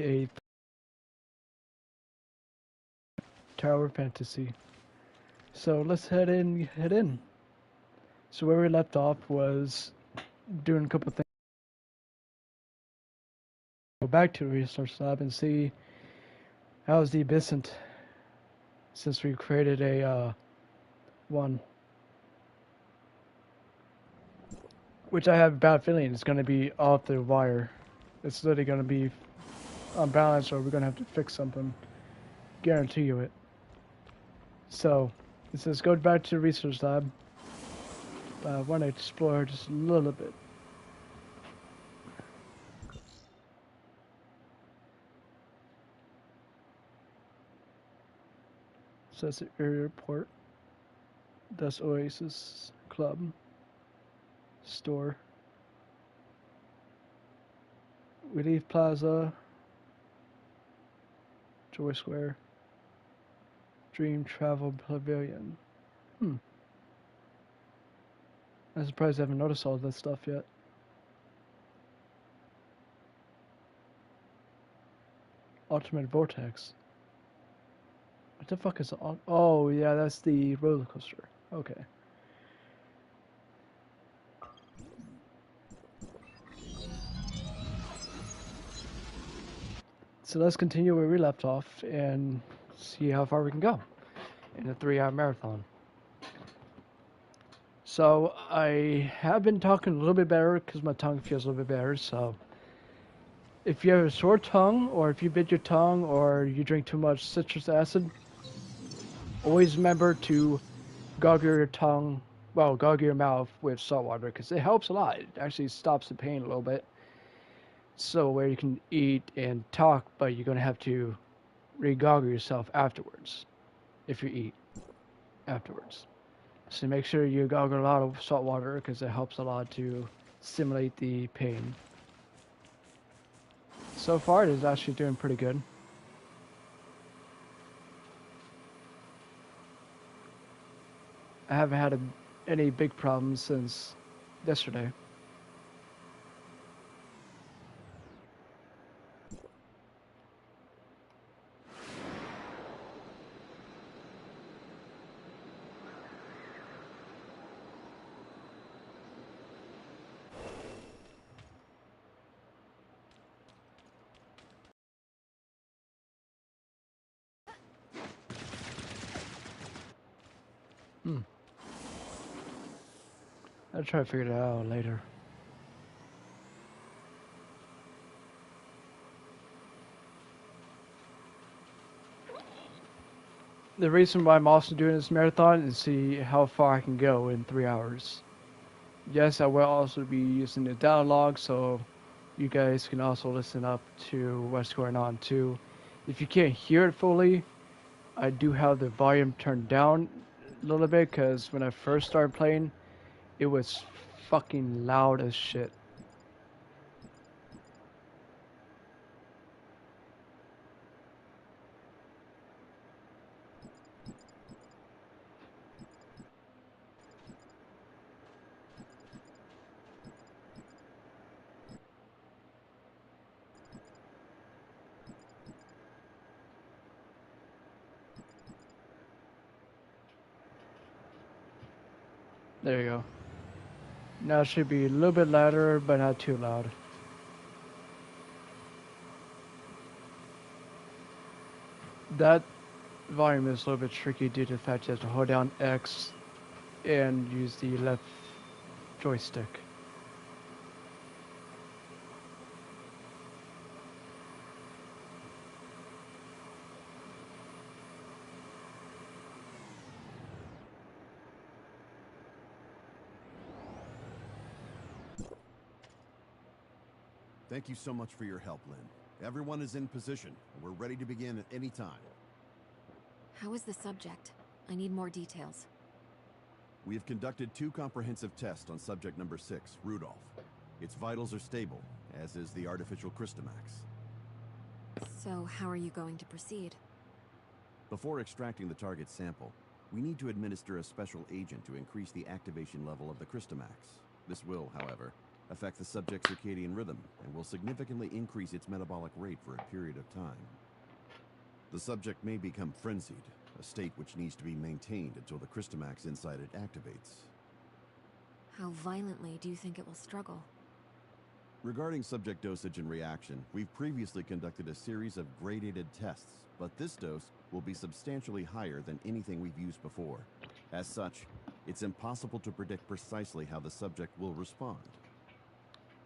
a tower fantasy. So let's head in. So where we left off was doing a couple things. Go back to the resource lab and see how's the Abyssant since we created a one, which I have a bad feeling is going to be off the wire. It's literally going to be unbalanced, or we're going to have to fix something. Guarantee you it. So it says go back to the research lab. I want to explore just a little bit. Says the airport. That's Oasis Club. Store. Relief Plaza. Joy Square. Dream Travel Pavilion. I'm surprised I haven't noticed all this stuff yet. Ultimate Vortex. What the fuck is the... Oh, yeah, that's the roller coaster. Okay. So let's continue where we left off and see how far we can go in a 3-hour marathon. So I have been talking a little bit better because my tongue feels a little bit better. So if you have a sore tongue, or if you bit your tongue, or you drink too much citrus acid, always remember to gargle your tongue, well, gargle your mouth with salt water because it helps a lot. It actually stops the pain a little bit. So where you can eat and talk, but you're going to have to re-gargle yourself afterwards if you eat afterwards. So make sure you gargle a lot of salt water because it helps a lot to stimulate the pain. So far, it is actually doing pretty good. I haven't had any big problems since yesterday. I'll try to figure it out later. The reason why I'm also doing this marathon is to see how far I can go in 3 hours. Yes, I will also be using the dialogue, so you guys can also listen up to what's going on too. If you can't hear it fully, I do have the volume turned down a little bit because when I first started playing, it was fucking loud as shit. There you go. Now it should be a little bit louder, but not too loud. That volume is a little bit tricky due to the fact you have to hold down X and use the left joystick. Thank you so much for your help, Lynn. Everyone is in position, and we're ready to begin at any time. How is the subject? I need more details. We have conducted 2 comprehensive tests on subject number 6, Rudolph. Its vitals are stable, as is the artificial Crystamax. So, how are you going to proceed? Before extracting the target sample, we need to administer a special agent to increase the activation level of the Crystamax. This will, however, affect the subject's circadian rhythm and will significantly increase its metabolic rate for a period of time. The subject may become frenzied, a state which needs to be maintained until the Crystamax inside it activates. How violently do you think it will struggle? Regarding subject dosage and reaction, we've previously conducted a series of gradated tests, but this dose will be substantially higher than anything we've used before. As such, it's impossible to predict precisely how the subject will respond.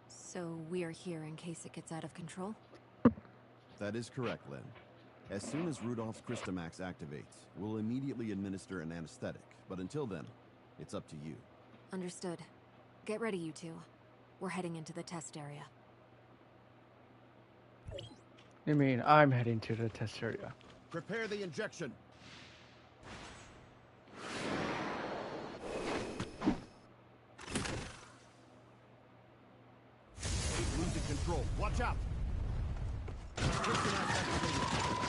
So we're here in case it gets out of control? That is correct, Len. As soon as Rudolph's Crystamax activates, we'll immediately administer an anesthetic, but until then, it's up to you. Understood. Get ready, you two. We're heading into the test area. You mean I'm heading to the test area? Prepare the injection. Keep losing control. Watch out. Crystamax activated.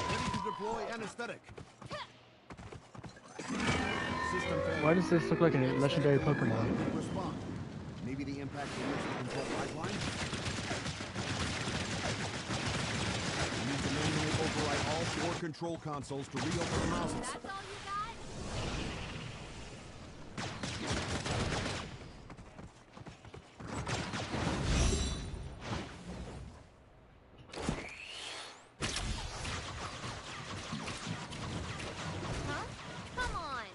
Ready to deploy anesthetic. System failure. Why does this look like a legendary Pokemon? Respond. Maybe the impact will reach the control pipeline? We need to manually override all 4 control consoles to reopen the nozzles. That's all you got? Huh? Come on!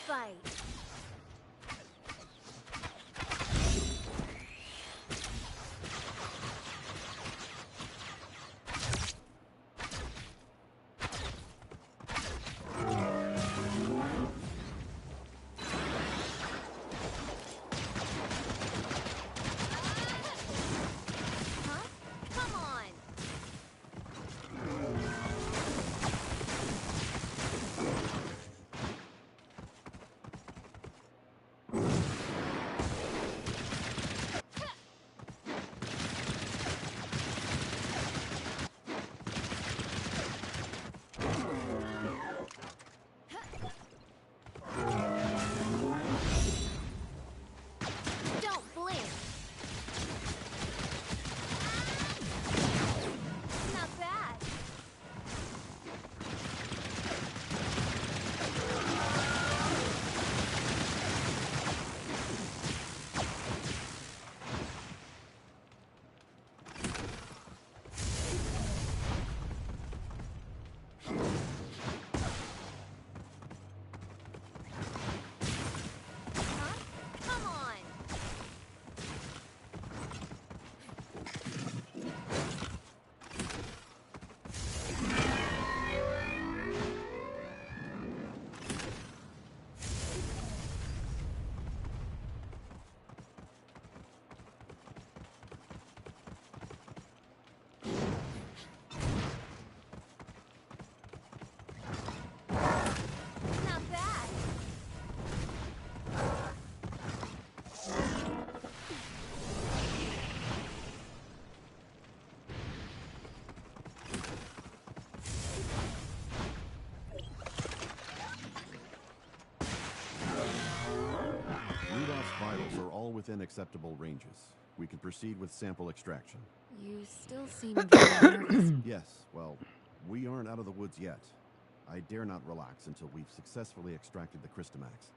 fight. Huh? Come on. Don't blink. Not bad. Huh? Come on. Not bad. Rudolph's vitals are all within acceptable ranges. We can proceed with sample extraction. You still seem very nervous. Yes, well, we aren't out of the woods yet. I dare not relax until we've successfully extracted the Crystamax.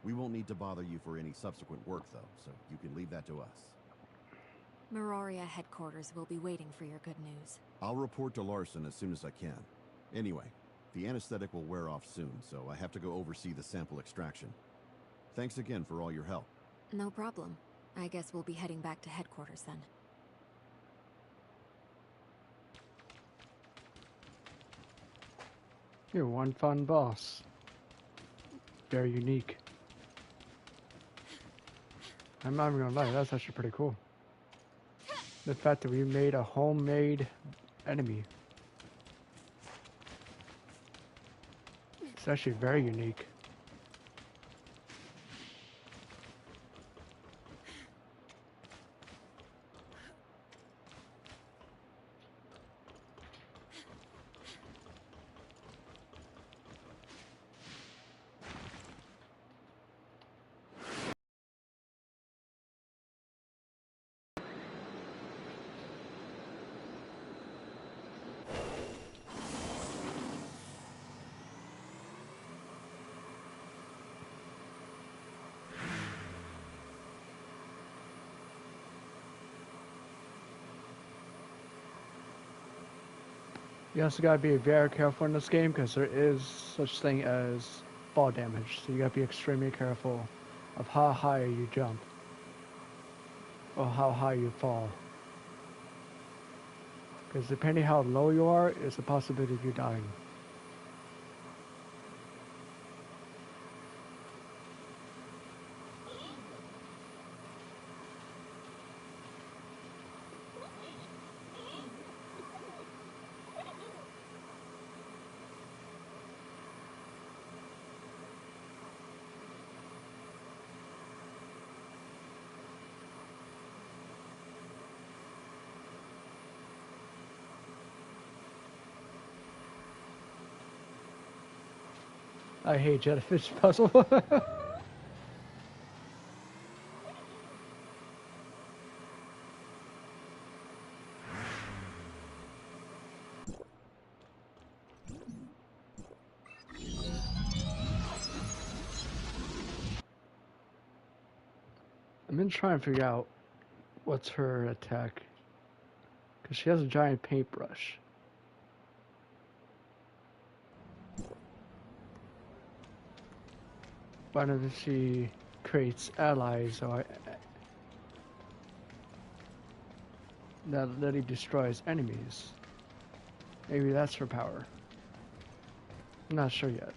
We won't need to bother you for any subsequent work, though, so you can leave that to us. Meroria headquarters will be waiting for your good news. I'll report to Larson as soon as I can. Anyway, the anesthetic will wear off soon, so I have to go oversee the sample extraction. Thanks again for all your help. No problem. I guess we'll be heading back to headquarters then. You're one fun boss. Very unique. I'm not even gonna lie, that's actually pretty cool. The fact that we made a homemade enemy. It's actually very unique. You also gotta be very careful in this game because there is such thing as fall damage. So you gotta be extremely careful of how high you jump or how high you fall. Because depending how low you are, it's a possibility of you dying. I hate jellyfish puzzle. I've been trying to figure out what's her attack. Because she has a giant paintbrush. Why not she creates allies or that he destroys enemies? Maybe that's her power. I'm not sure yet.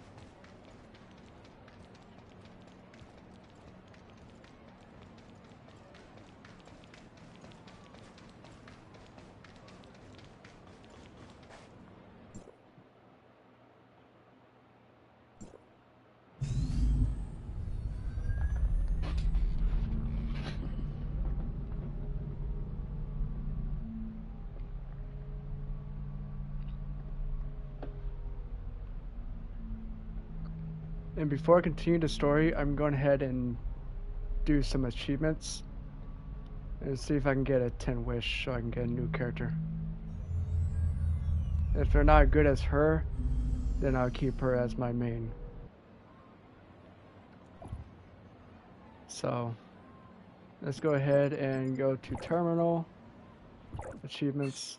And before I continue the story, I'm going ahead and do some achievements and see if I can get a 10 wish so I can get a new character. If they're not good as her, then I'll keep her as my main. So let's go ahead and go to terminal, achievements.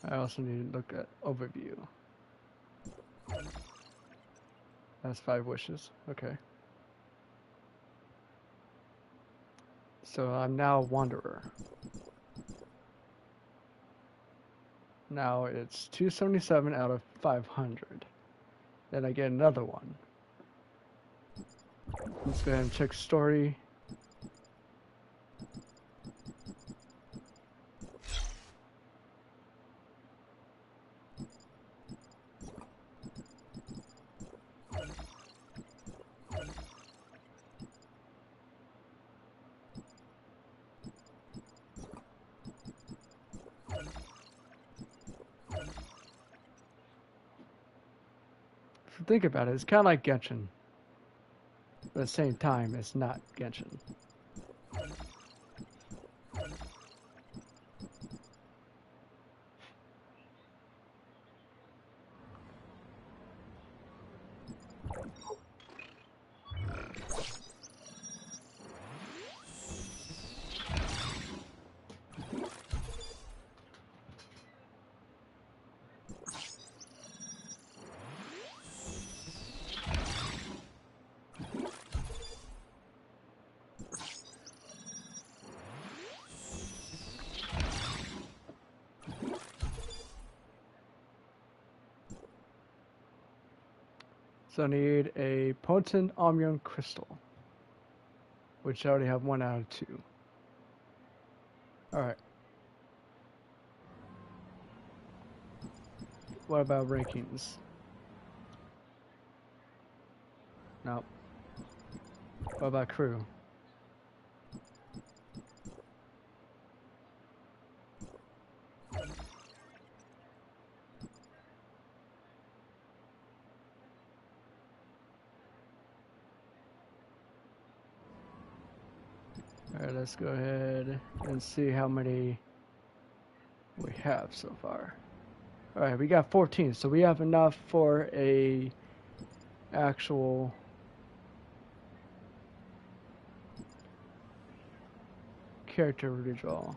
I also need to look at overview. That's 5 wishes. Okay. So I'm now Wanderer. Now it's 277 out of 500. Then I get another one. Let's go ahead and check story. If you think about it, it's kind of like Genshin. But at the same time, it's not Genshin. So I need a potent Omnium Crystal, which I already have 1 out of 2. Alright. What about rankings? Nope. What about crew? Alright, let's go ahead and see how many we have so far. Alright, we got 14, so we have enough for a actual character redraw.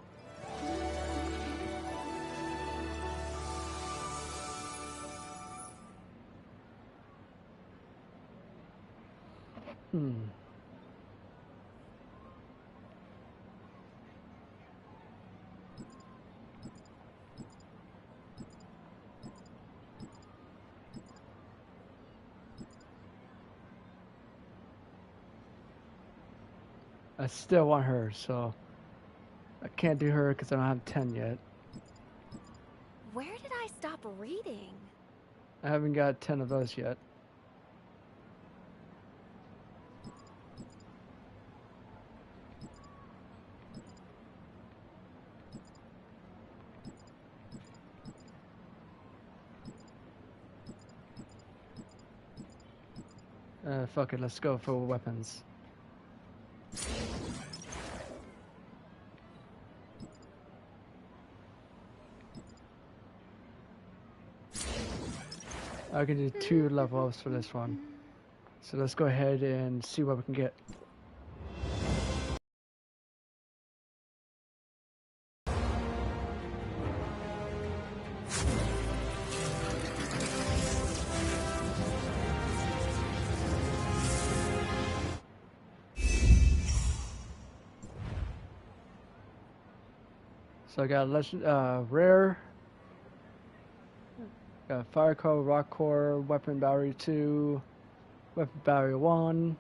I still want her, so I can't do her because I don't have 10 yet. Where did I stop reading? I haven't got 10 of those yet. Fuck it, let's go for weapons. I can do 2 level ups for this one. So let's go ahead and see what we can get. So I got legend, rare, got fire core, rock core, weapon battery 2, weapon battery 1.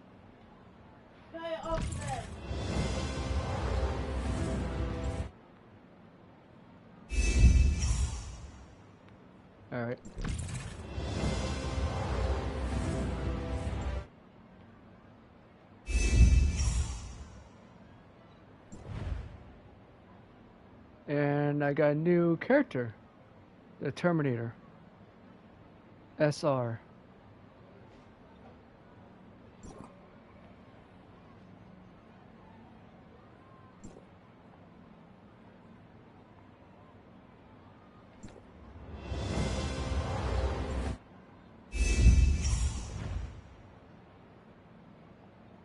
Alright. And I got a new character, the Terminator, SR.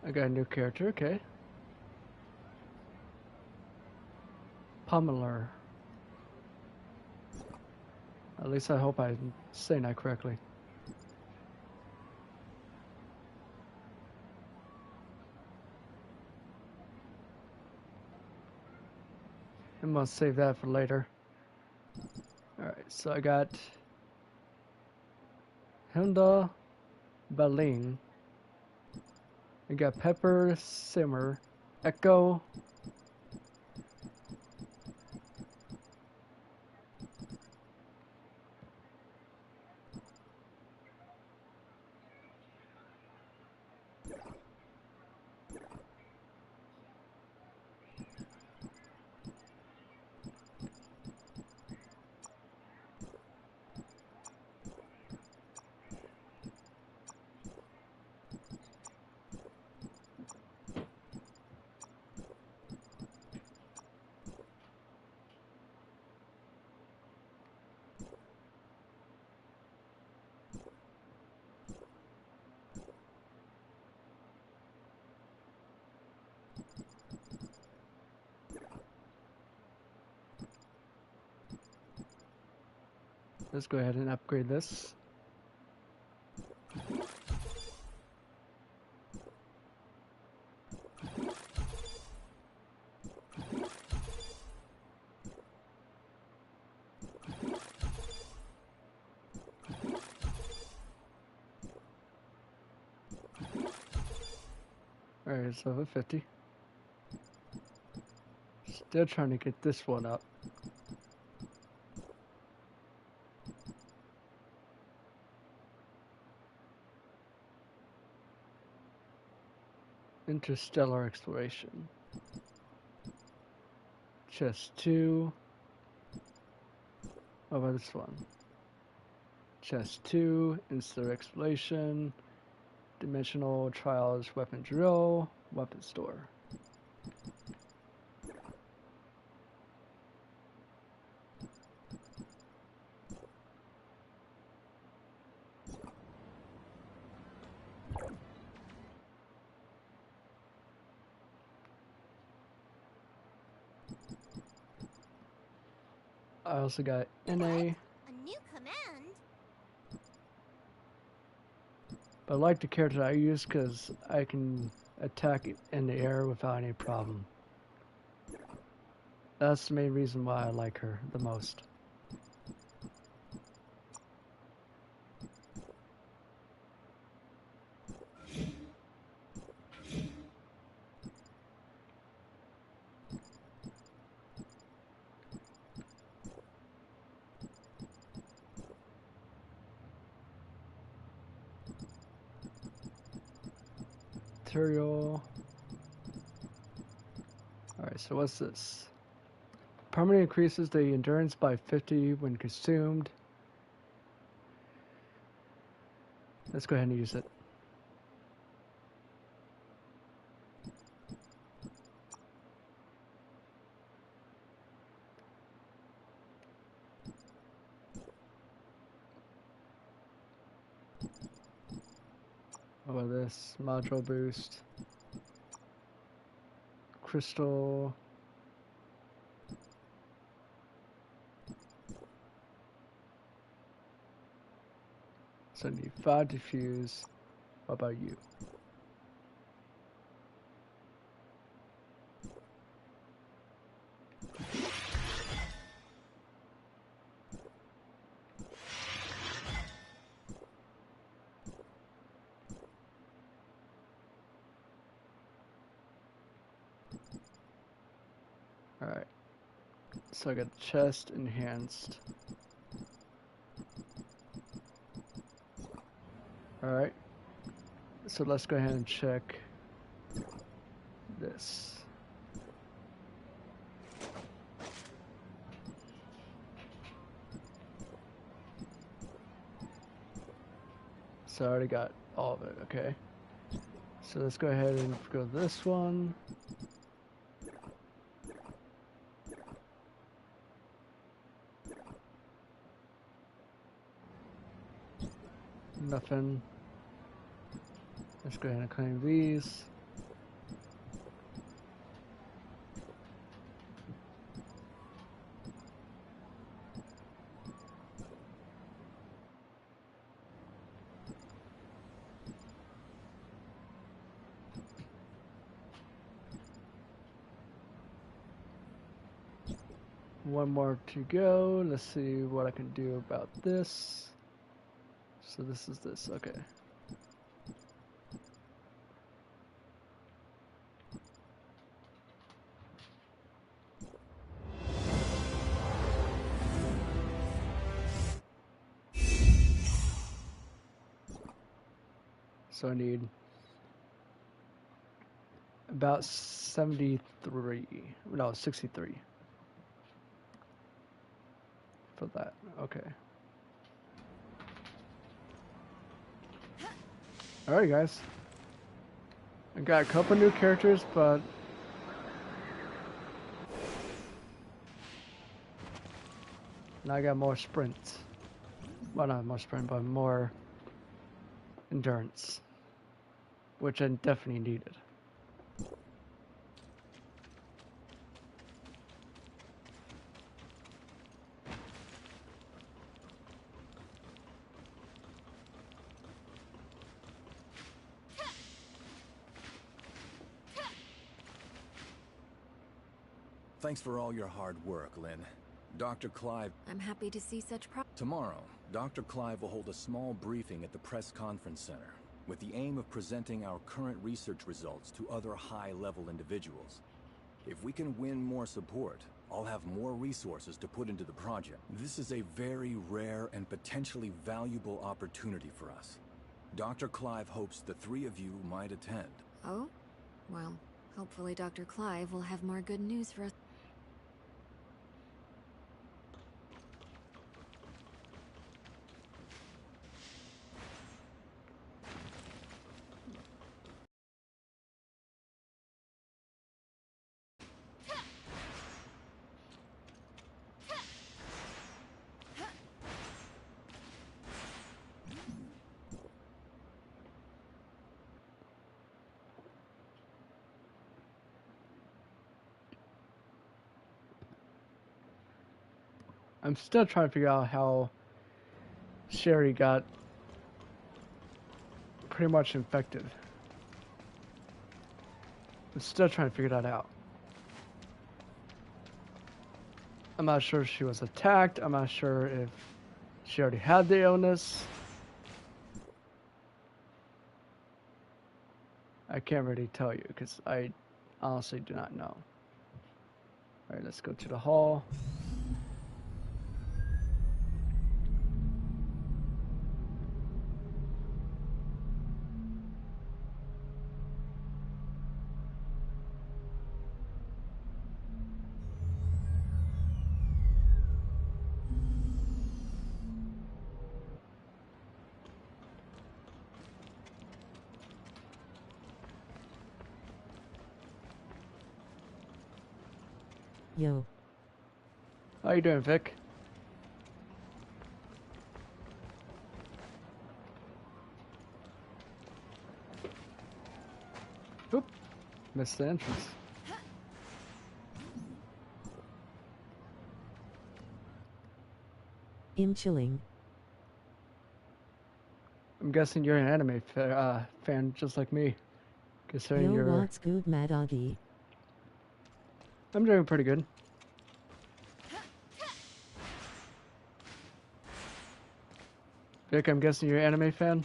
I got a new character, okay. Pummeler. At least I hope I'm saying that correctly. I'm gonna save that for later. Alright, so I got Hilda Berlin. I got Pepper Simmer, Echo, let's go ahead and upgrade this. Alright, it's level 50. Still trying to get this one up. Interstellar exploration. Chest 2. What about this one? Chest 2, Interstellar exploration, dimensional trials, weapon drill, weapon store. I also got NA, What? A new command? but I like the character I use because I can attack it in the air without any problem. That's the main reason why I like her the most. material. Alright, so what's this? Permanently increases the endurance by 50 when consumed. Let's go ahead and use it. What about this? Module boost. Crystal. So I need 5 diffuse. What about you? Alright. So I got chest enhanced. Alright. So let's go ahead and check this. So I already got all of it, okay. So let's go ahead and go to this one. Nothing. Let's go ahead and claim these. One more to go. Let's see what I can do about this. So this is this, okay. So I need about 73, no, 63 for that, okay. Alright guys, I got a couple new characters, but now I got more sprints. Well, not more sprint, but more endurance, which I definitely needed. Thanks for all your hard work, Lynn. Dr. Clive... I'm happy to see such Tomorrow, Dr. Clive will hold a small briefing at the Press Conference Center with the aim of presenting our current research results to other high-level individuals. If we can win more support, I'll have more resources to put into the project. This is a very rare and potentially valuable opportunity for us. Dr. Clive hopes the 3 of you might attend. Oh? Well, hopefully Dr. Clive will have more good news for us. I'm still trying to figure out how Sherry got pretty much infected. I'm still trying to figure that out. I'm not sure if she was attacked. I'm not sure if she already had the illness. I can't really tell you because I honestly do not know. Alright, let's go to the hall. Yo. How you doing, Vic? Oop. Missed the entrance. I'm chilling. I'm guessing you're an anime fan just like me. Considering Yo, you're... what's good, Mad Doggy? I'm doing pretty good. Vic, I'm guessing you're an anime fan?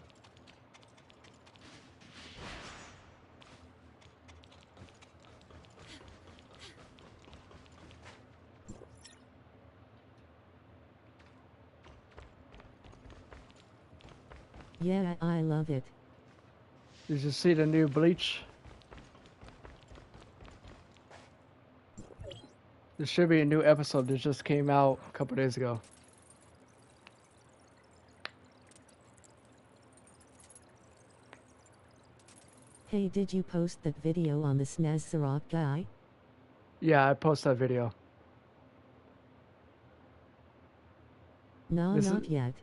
Yeah, I love it. Did you see the new Bleach? There should be a new episode that just came out a couple days ago. Hey, did you post that video on the Snazarok guy? Yeah, I posted that video. No, This not is- yet.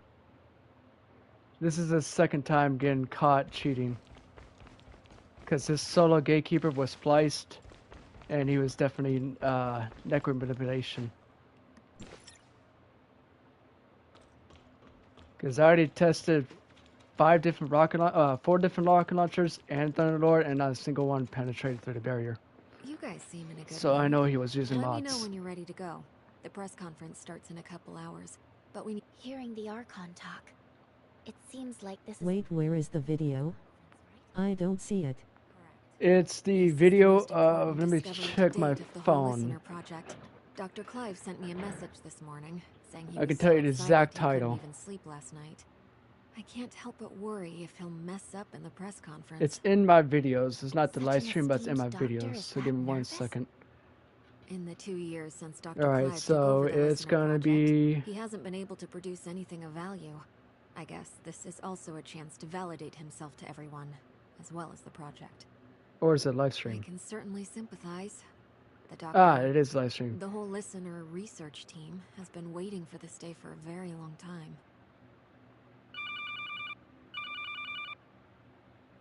This is the second time getting caught cheating. Because his solo gatekeeper was spliced, and he was definitely network manipulation. Because I already tested 4 different rocket launchers and Thunderlord, and not a single one penetrated through the barrier. You guys seem in a good So I mood. know he was using Let me know mods. when you're ready to go. The press conference starts in a couple hours, but we need... Hearing the Archon talk, it seems like this is Wait, where is the video? I don't see it. It's the This is video most important of... Let me discovery to check my date of the whole phone. Listener project. Dr. Clive sent me a message this morning saying he I was can so tell you the excited exact he couldn't title. even sleep last night. I can't help but worry if he'll mess up in the press conference. It's in my videos. It's not the Such live an stream, but it's in my esteemed doctor videos. is So that give me one nervous? second. In the 2 years since Dr. Alright, Clive took so over the it's Listener gonna project, be... he hasn't been able to produce anything of value. I guess this is also a chance to validate himself to everyone, as well as the project. Or is it live I stream? can certainly sympathize. The doctor, Ah, it is live stream. the whole Listener research team has been waiting for this day for a very long time.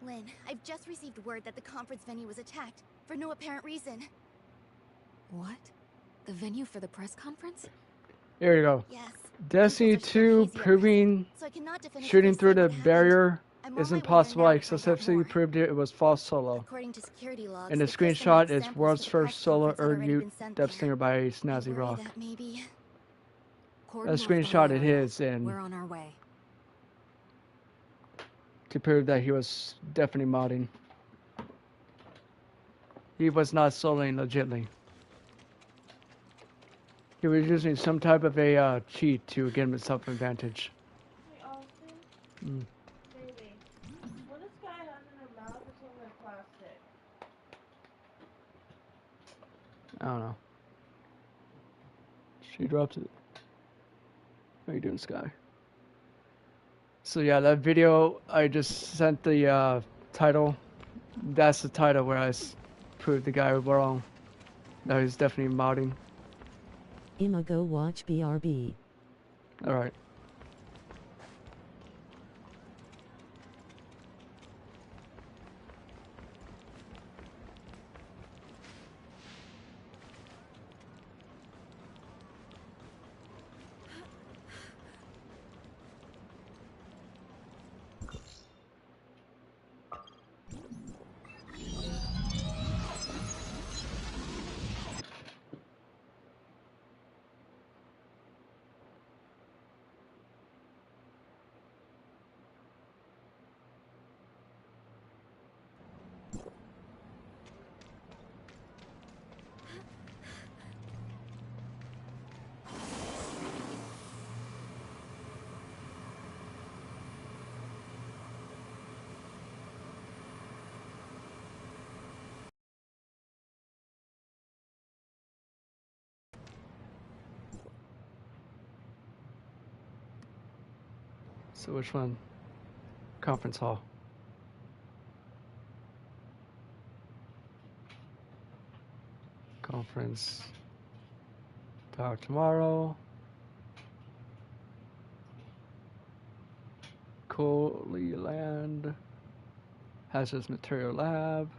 Lynn, I've just received word that the conference venue was attacked for no apparent reason. What? The venue for the press conference? Here you go. Yes. Destiny details are still 2 hazy at proving present, so I cannot definitively shooting say through the what happened. barrier I'm on is my way impossible. there I now to find out successfully more. proved it was false solo. According to security logs, And the it appears some screenshot of the is samples world's for the press first solo conference had already Ur been sent depth there. stinger by I Snazzy worry Rock. that maybe... Cordon I off the screenshotted whole area. his and We're on our way. to prove that he was definitely modding. He was not soloing legitly. He was using some type of a cheat to get himself an advantage. Hey, Austin. Mm. Baby. What this guy has in her mouth is something like plastic. I don't know. She dropped it. How you doing, Sky? So yeah, that video I just sent the title. That's the title where I proved the guy wrong. That he's definitely modding. I'ma go watch BRB. All right. So which one? Conference hall. Conference Power tomorrow. Coley Land. Hazardous Material Lab.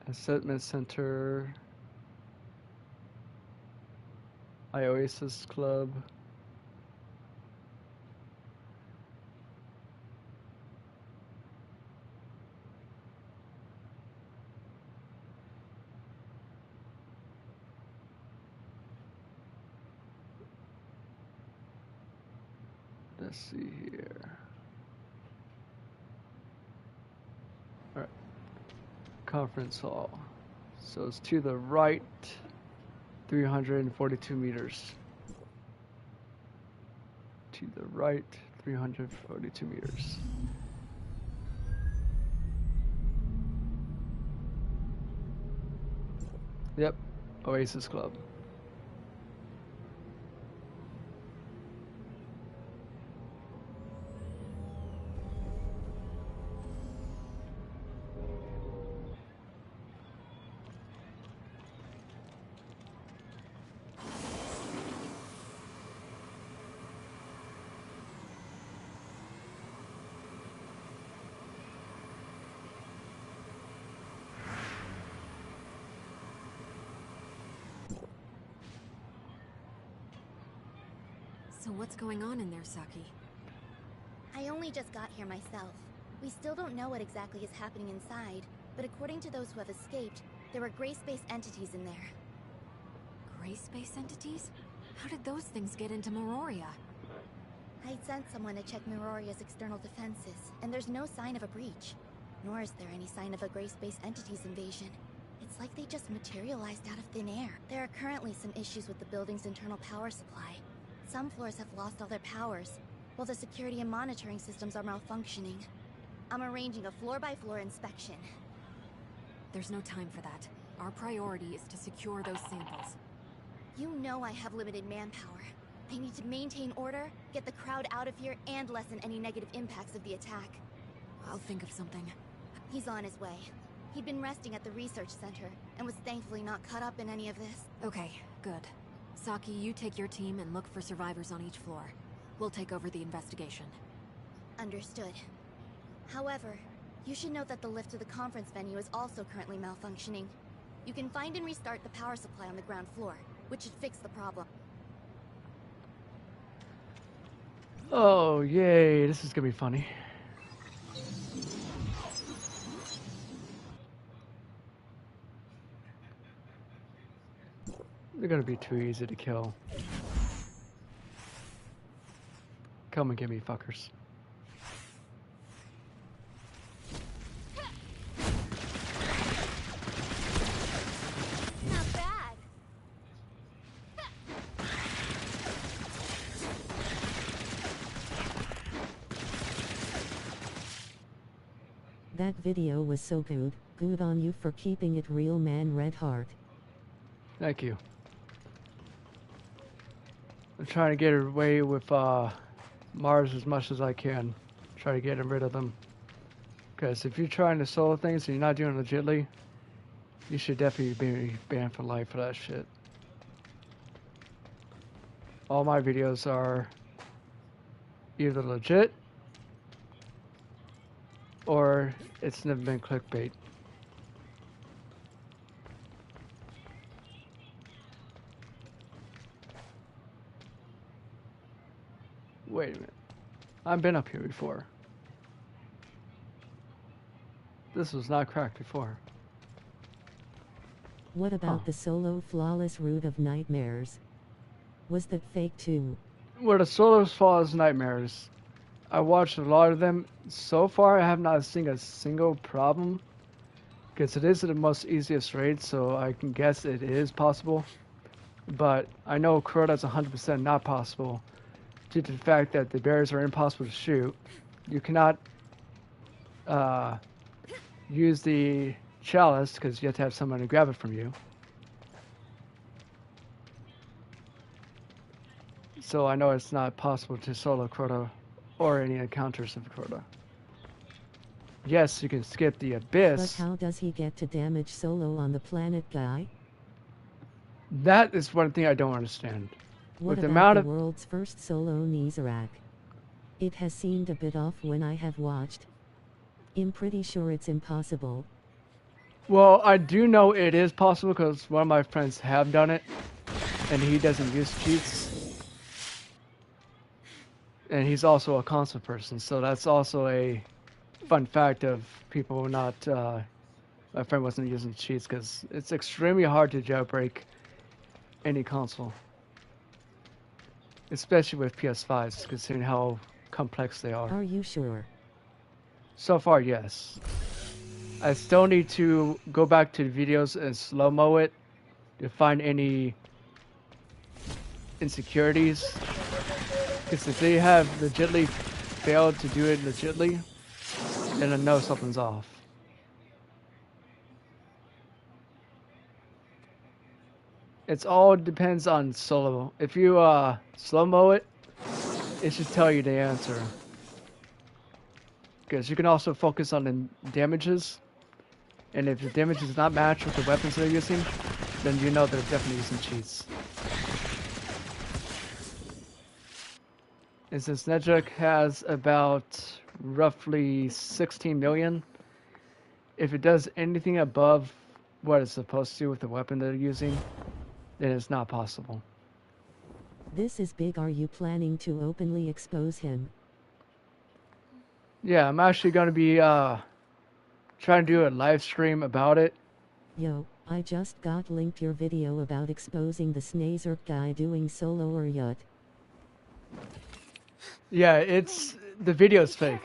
Assessment Center. Oasis Club. Let's see here. All right. Conference hall. So it's to the right, 342 meters. To the right, 342 meters. Yep, Oasis Club. So what's going on in there, Saki? I only just got here myself. We still don't know what exactly is happening inside, but according to those who have escaped, there are gray space entities in there. Gray space entities? How did those things get into Meroria? I sent someone to check Meroria's external defenses, and there's no sign of a breach. Nor is there any sign of a gray space entities invasion. It's like they just materialized out of thin air. There are currently some issues with the building's internal power supply. Some floors have lost all their powers, while the security and monitoring systems are malfunctioning. I'm arranging a floor-by-floor inspection. There's no time for that. Our priority is to secure those samples. You know I have limited manpower. I need to maintain order, get the crowd out of here, and lessen any negative impacts of the attack. I'll think of something. He's on his way. He'd been resting at the research center, and was thankfully not caught up in any of this. Okay, good. Saki, you take your team and look for survivors on each floor. We'll take over the investigation. Understood. However, you should note that the lift to the conference venue is also currently malfunctioning. You can find and restart the power supply on the ground floor, which should fix the problem. Oh, yay, this is gonna be funny. They're gonna be too easy to kill. Come and get me, fuckers. Not bad. That video was so good. Good on you for keeping it real, man. Red Heart. Thank you. I'm trying to get away with Mars as much as I can. Try to get rid of them. Because if you're trying to solo things and you're not doing it legitly, you should definitely be banned for life for that shit. All my videos are either legit or it's never been clickbait. Wait a minute. I've been up here before. This was not cracked before. What about Huh. the solo flawless route of nightmares? Was that fake too? Where the Solar's Falls Nightmares, I watched a lot of them. So far, I have not seen a single problem. Because it is the most easiest raid, so I can guess it is possible. But I know Kuroda's 100% not possible. Due to the fact that the bears are impossible to shoot. You cannot use the chalice because you have to have someone to grab it from you. So I know it's not possible to solo Crota or any encounters of Crota. Yes, you can skip the But abyss. how does he get to damage solo on the planet, guy? That is one thing I don't understand. What With the about amount the of world's first solo Nezarec? It has seemed a bit off when I have watched. I'm pretty sure it's impossible. well, I do know it is possible because one of my friends have done it, and he doesn't use cheats. And he's also a console person, so that's also a fun fact of people not. My friend wasn't using cheats because it's extremely hard to jailbreak any console, especially with PS5s, considering how complex they are. Are you sure? So far, yes. I still need to go back to the videos and slow-mo it to find any insecurities. Because if they have legitly failed to do it legitly, then I know something's off. It's all depends on solo. If you slow-mo it, it should tell you the answer. Because you can also focus on the damages. And if the damage is not matched with the weapons they're using, then you know they're definitely using cheats. And since Nezarec has about roughly 16 million, if it does anything above what it's supposed to with the weapon they're using, then it's not possible. This is big. Are you planning to openly expose him? Yeah, I'm actually going to be trying to do a live stream about it. Yo, I just got linked your video about exposing the Snazerk guy doing solo or yacht. Yeah, the video's fake.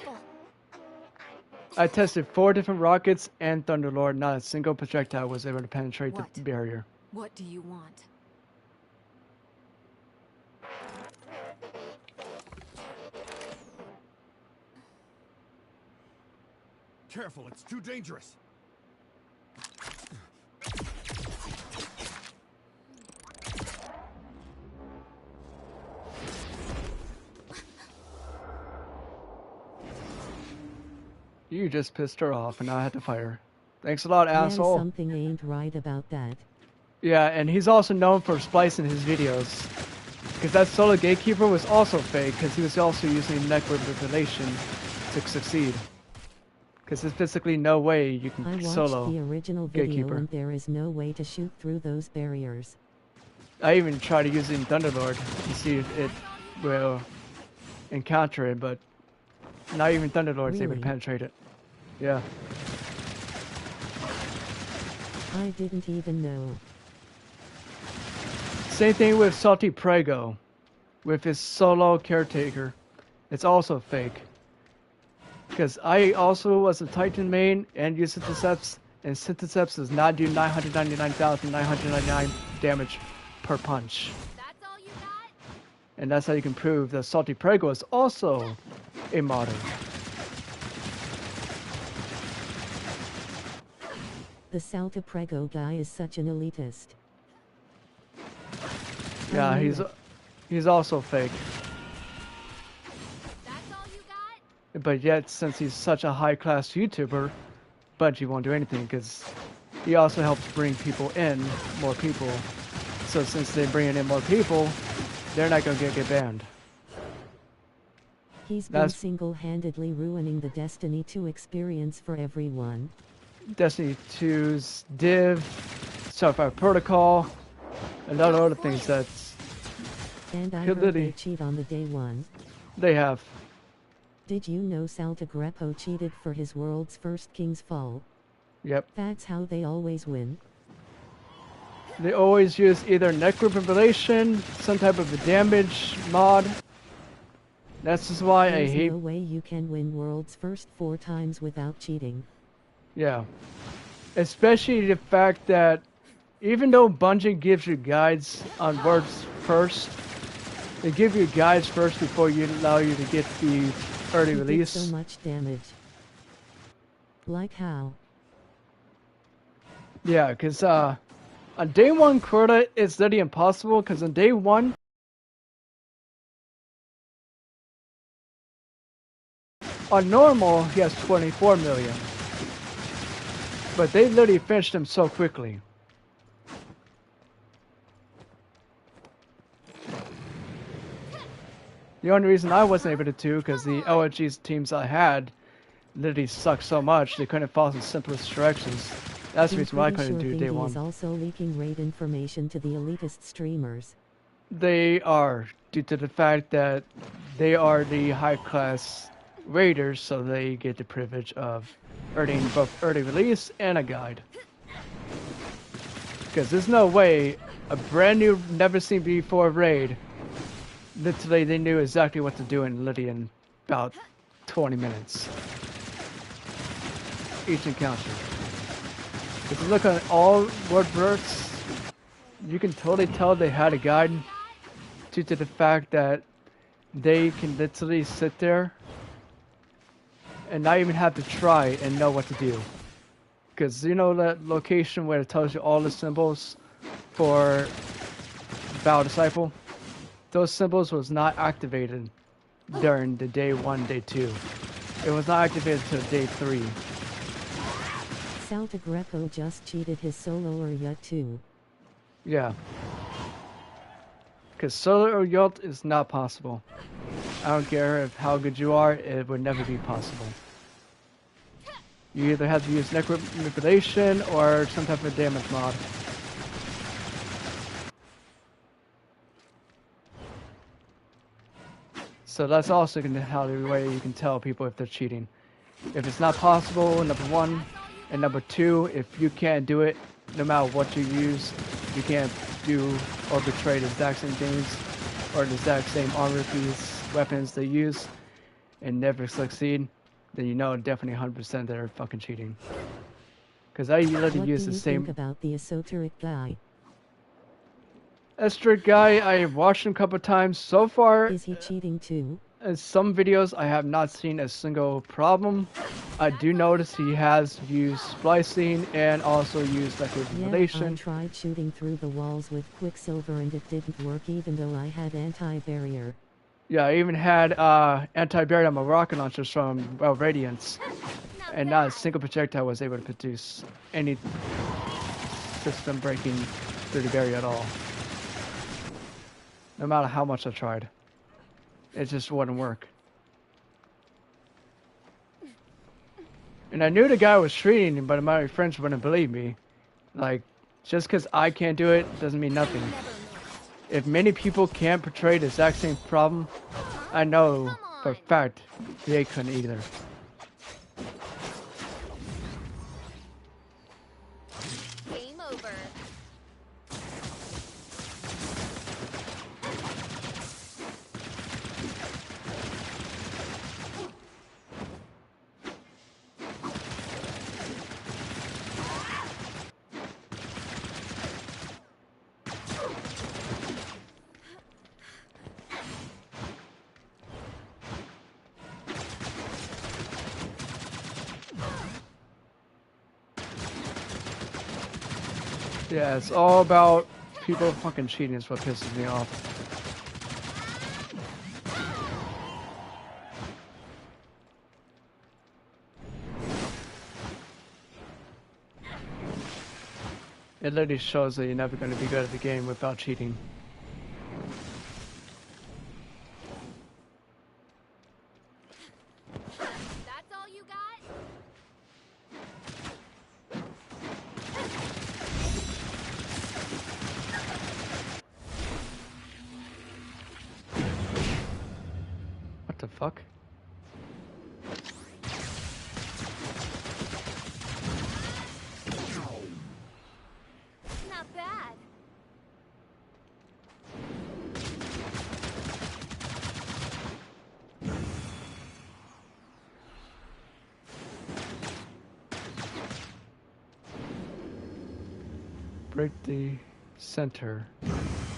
I tested 4 different rockets and Thunderlord. Not a single projectile was able to penetrate the barrier. What do you want? Careful, it's too dangerous. You just pissed her off, and now I had to fight her. Thanks a lot, Man, asshole. something ain't right about that. Yeah, and he's also known for splicing his videos. Because that solo gatekeeper was also fake, because he was also using network manipulation to succeed. Because there's physically no way you can I watched solo the original video gatekeeper. and there is no way to shoot through those barriers. I even tried using Thunderlord to see if it will encounter it, but not even Thunderlord's able to Really? penetrate it. Yeah. I didn't even know. Same thing with Salty Prego. With his solo caretaker. It's also fake. Because I also was a Titan main and used Syntheseps, and Syntheseps does not do 999,999 damage per punch. That's all you got? And that's how you can prove that Salty Prego is also a modder. The Salta Prego guy is such an elitist. Yeah, I knew he's also fake. That's all you got? But yet, since he's such a high-class YouTuber, Bungie won't do anything because he also helps bring people in, more people. So since they're bringing in more people, they're not going to get banned. He's been That's- single-handedly ruining the Destiny 2 experience for everyone. Destiny 2's Div, Starfire Protocol, and a lot of other things that And I Kid heard Liddy. they cheat on the day one. they have. Did you know Salta Greppo cheated for his world's first King's Fall? Yep. That's how they always win. They always use either neck manipulation, some type of a damage mod. That's just why I There's hate. no way you can win world's first 4 times without cheating. Yeah. Especially the fact that even though Bungie gives you guides on words first, they give you guides first before you allow you to get the early He did release. so much damage. Like how? Yeah, because on day 1 quota, it's literally impossible because on day 1, on normal, he has 24 million. But they literally finished him so quickly. The only reason I wasn't able to do, because the LFG teams I had literally sucked so much they couldn't follow the simplest directions. That's the I'm reason why I pretty couldn't sure do day Bingy one. is also leaking raid information to the elitist streamers. They are, due to the fact that they are the high-class raiders, so they get the privilege of earning both early release and a guide. Because there's no way a brand new, never seen before raid, literally they knew exactly what to do in Lydia in about 20 minutes. Each encounter. If you look at all word bursts, you can totally tell they had a guide due to the fact that they can literally sit there and not even have to try and know what to do. Because you know that location where it tells you all the symbols for Battle Disciple? Those symbols was not activated during the day 1, day 2. It was not activated until day 3. Salta Greco just cheated his solo or yet too. Yeah. Because solo or Yult is not possible. I don't care if how good you are, it would never be possible. You either have to use necro manipulation or some type of damage mod. So that's also how the way you can tell people if they're cheating. If it's not possible, number 1, and number 2, if you can't do it, no matter what you use, you can't do or betray the exact same things or the exact same armor piece, weapons they use, and never succeed, then you know definitely 100% they're fucking cheating. Because I literally What use do the you same. think about the esoteric guy? Esoteric guy, I watched him a couple times. So far, Is he cheating too? in some videos, I have not seen a single problem. I do notice he has used splicing and also used Yeah, I manipulation. tried shooting through the walls with Quicksilver and it didn't work even though I had anti-barrier. Yeah, I even had anti-barrier on my rocket launchers from Radiance, and not a single projectile was able to produce any system breaking through the barrier at all. No matter how much I tried. It just wouldn't work. And I knew the guy was treating, but my friends wouldn't believe me. Like, just because I can't do it doesn't mean nothing. If many people can't portray the exact same problem, I know for a fact they couldn't either. Game over. Yeah, it's all about people fucking cheating is what pisses me off. It literally shows that you're never going to be good at the game without cheating. That's all you got? What the fuck? Not bad. Break the center.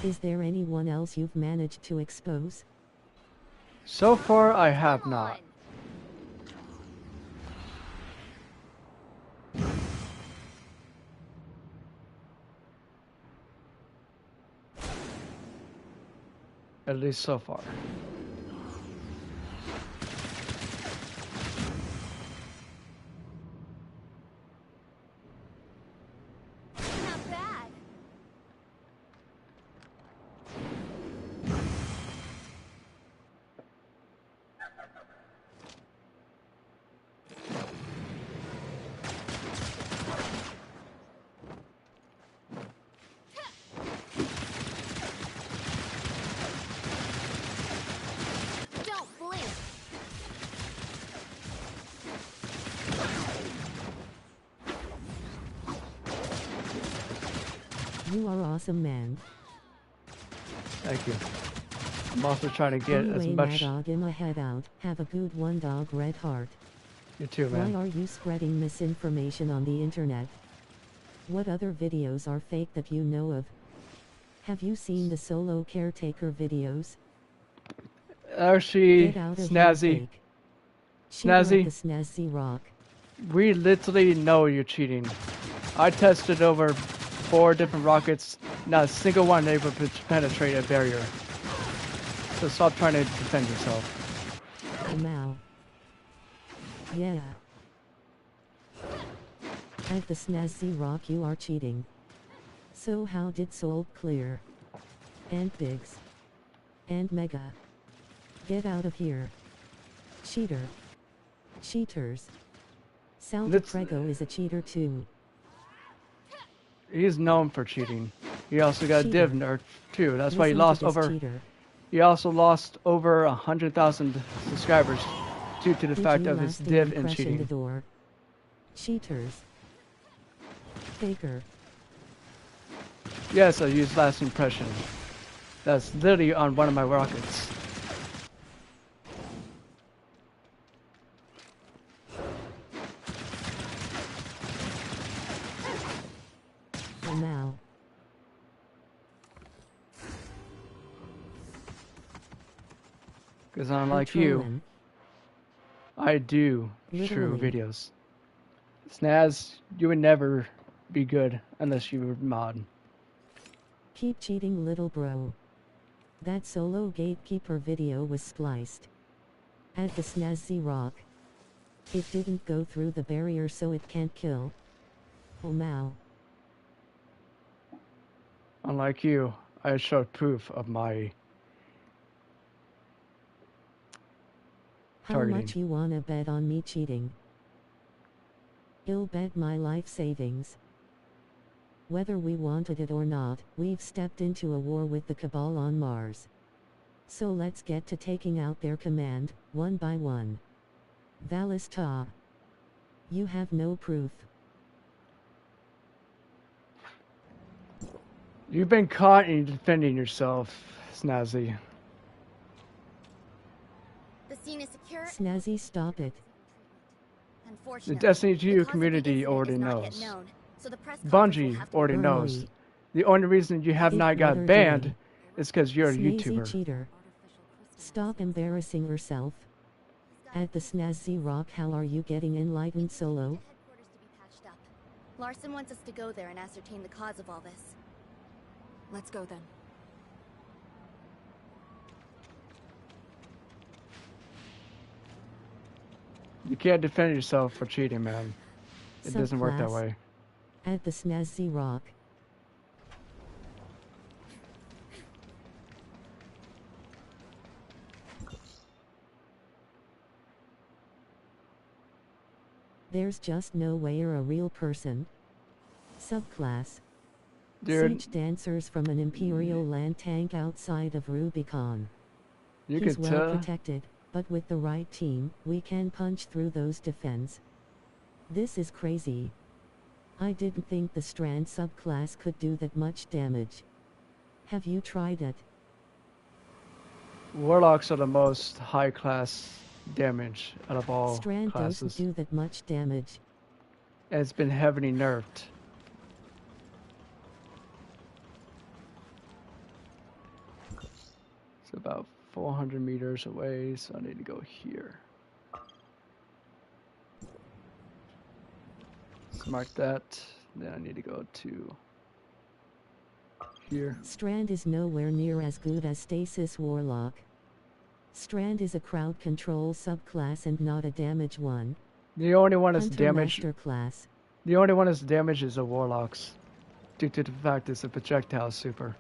Is there anyone else you've managed to expose? So far, I have Come not. on. At least so far. Not bad. You are awesome, man. Thank you. I'm also trying to get Anyway, as much. Dog, I'ma head out. Have a good one, dog. Red Heart. You too, man. Why are you spreading misinformation on the internet? What other videos are fake that you know of? Have you seen the solo caretaker videos? Actually, Get out of Snazzy, here, fake. Cheater at Snazzy, the Snazzy Rock. we literally know you're cheating. I tested over 4 different rockets. Not a single one able to penetrate a barrier. So stop trying to defend yourself. Now. Yeah. At the Snazzy Rock you are cheating. So how did Soul Clear? And Biggs? And Mega? Get out of here. Cheater. Cheaters. Sal Let's- Prego is a cheater too. He's known for cheating. He also got Cheater. div nerfed too. That's why he Listen to lost this over. cheater. He also lost over 100,000 subscribers due to the Did fact you of his lasting div and impression cheating. the door? Cheaters. Faker. Yes, I used last impression. That's literally on one of my rockets. And now. Because unlike you, Trolling. I do true Literally. videos. Snaz, you would never be good unless you were mod. Keep cheating, little bro. That solo gatekeeper video was spliced. At the Snazzy Rock. It didn't go through the barrier, so it can't kill. Oh now. Unlike you, I showed proof of my How targeting. much you wanna bet on me cheating? I'll bet my life savings. Whether we wanted it or not, we've stepped into a war with the Cabal on Mars. So let's get to taking out their command, one by one. Valista. You have no proof. You've been caught in defending yourself, Snazzy. The scene is secure. Snazzy, stop it. Unfortunately, The Destiny 2 the cause of the community incident already is not yet knows. known, so the press conference will Bungie have to already be knows. Early. The only reason you have Big not got brother banned Jay. is because you're a Snazy YouTuber. cheater. Stop embarrassing yourself. At the Snazzy Rock, how are you getting enlightened solo? headquarters to be patched up. Larson wants us to go there and ascertain the cause of all this. Let's go then. You can't defend yourself for cheating, man. It doesn't work that Subclass. way. At the Snazzy Rock. There's just no way you're a real person. Subclass. Dude, Siege dancers from an Imperial land tank outside of Rubicon. you He's could well tell. protected, but with the right team, we can punch through those defense. This is crazy. I didn't think the Strand subclass could do that much damage. Have you tried it? Warlocks are the most high class damage out of all Strand classes. doesn't do that much damage. And it's been heavily nerfed. It's about 400 meters away, so I need to go here. Let's mark that. Then I need to go to here. Strand is nowhere near as good as Stasis Warlock. Strand is a crowd control subclass and not a damage one. The only one that's Hunter damaged. Master class. The only one that's damaged is the Warlocks, due to the fact it's a projectile super.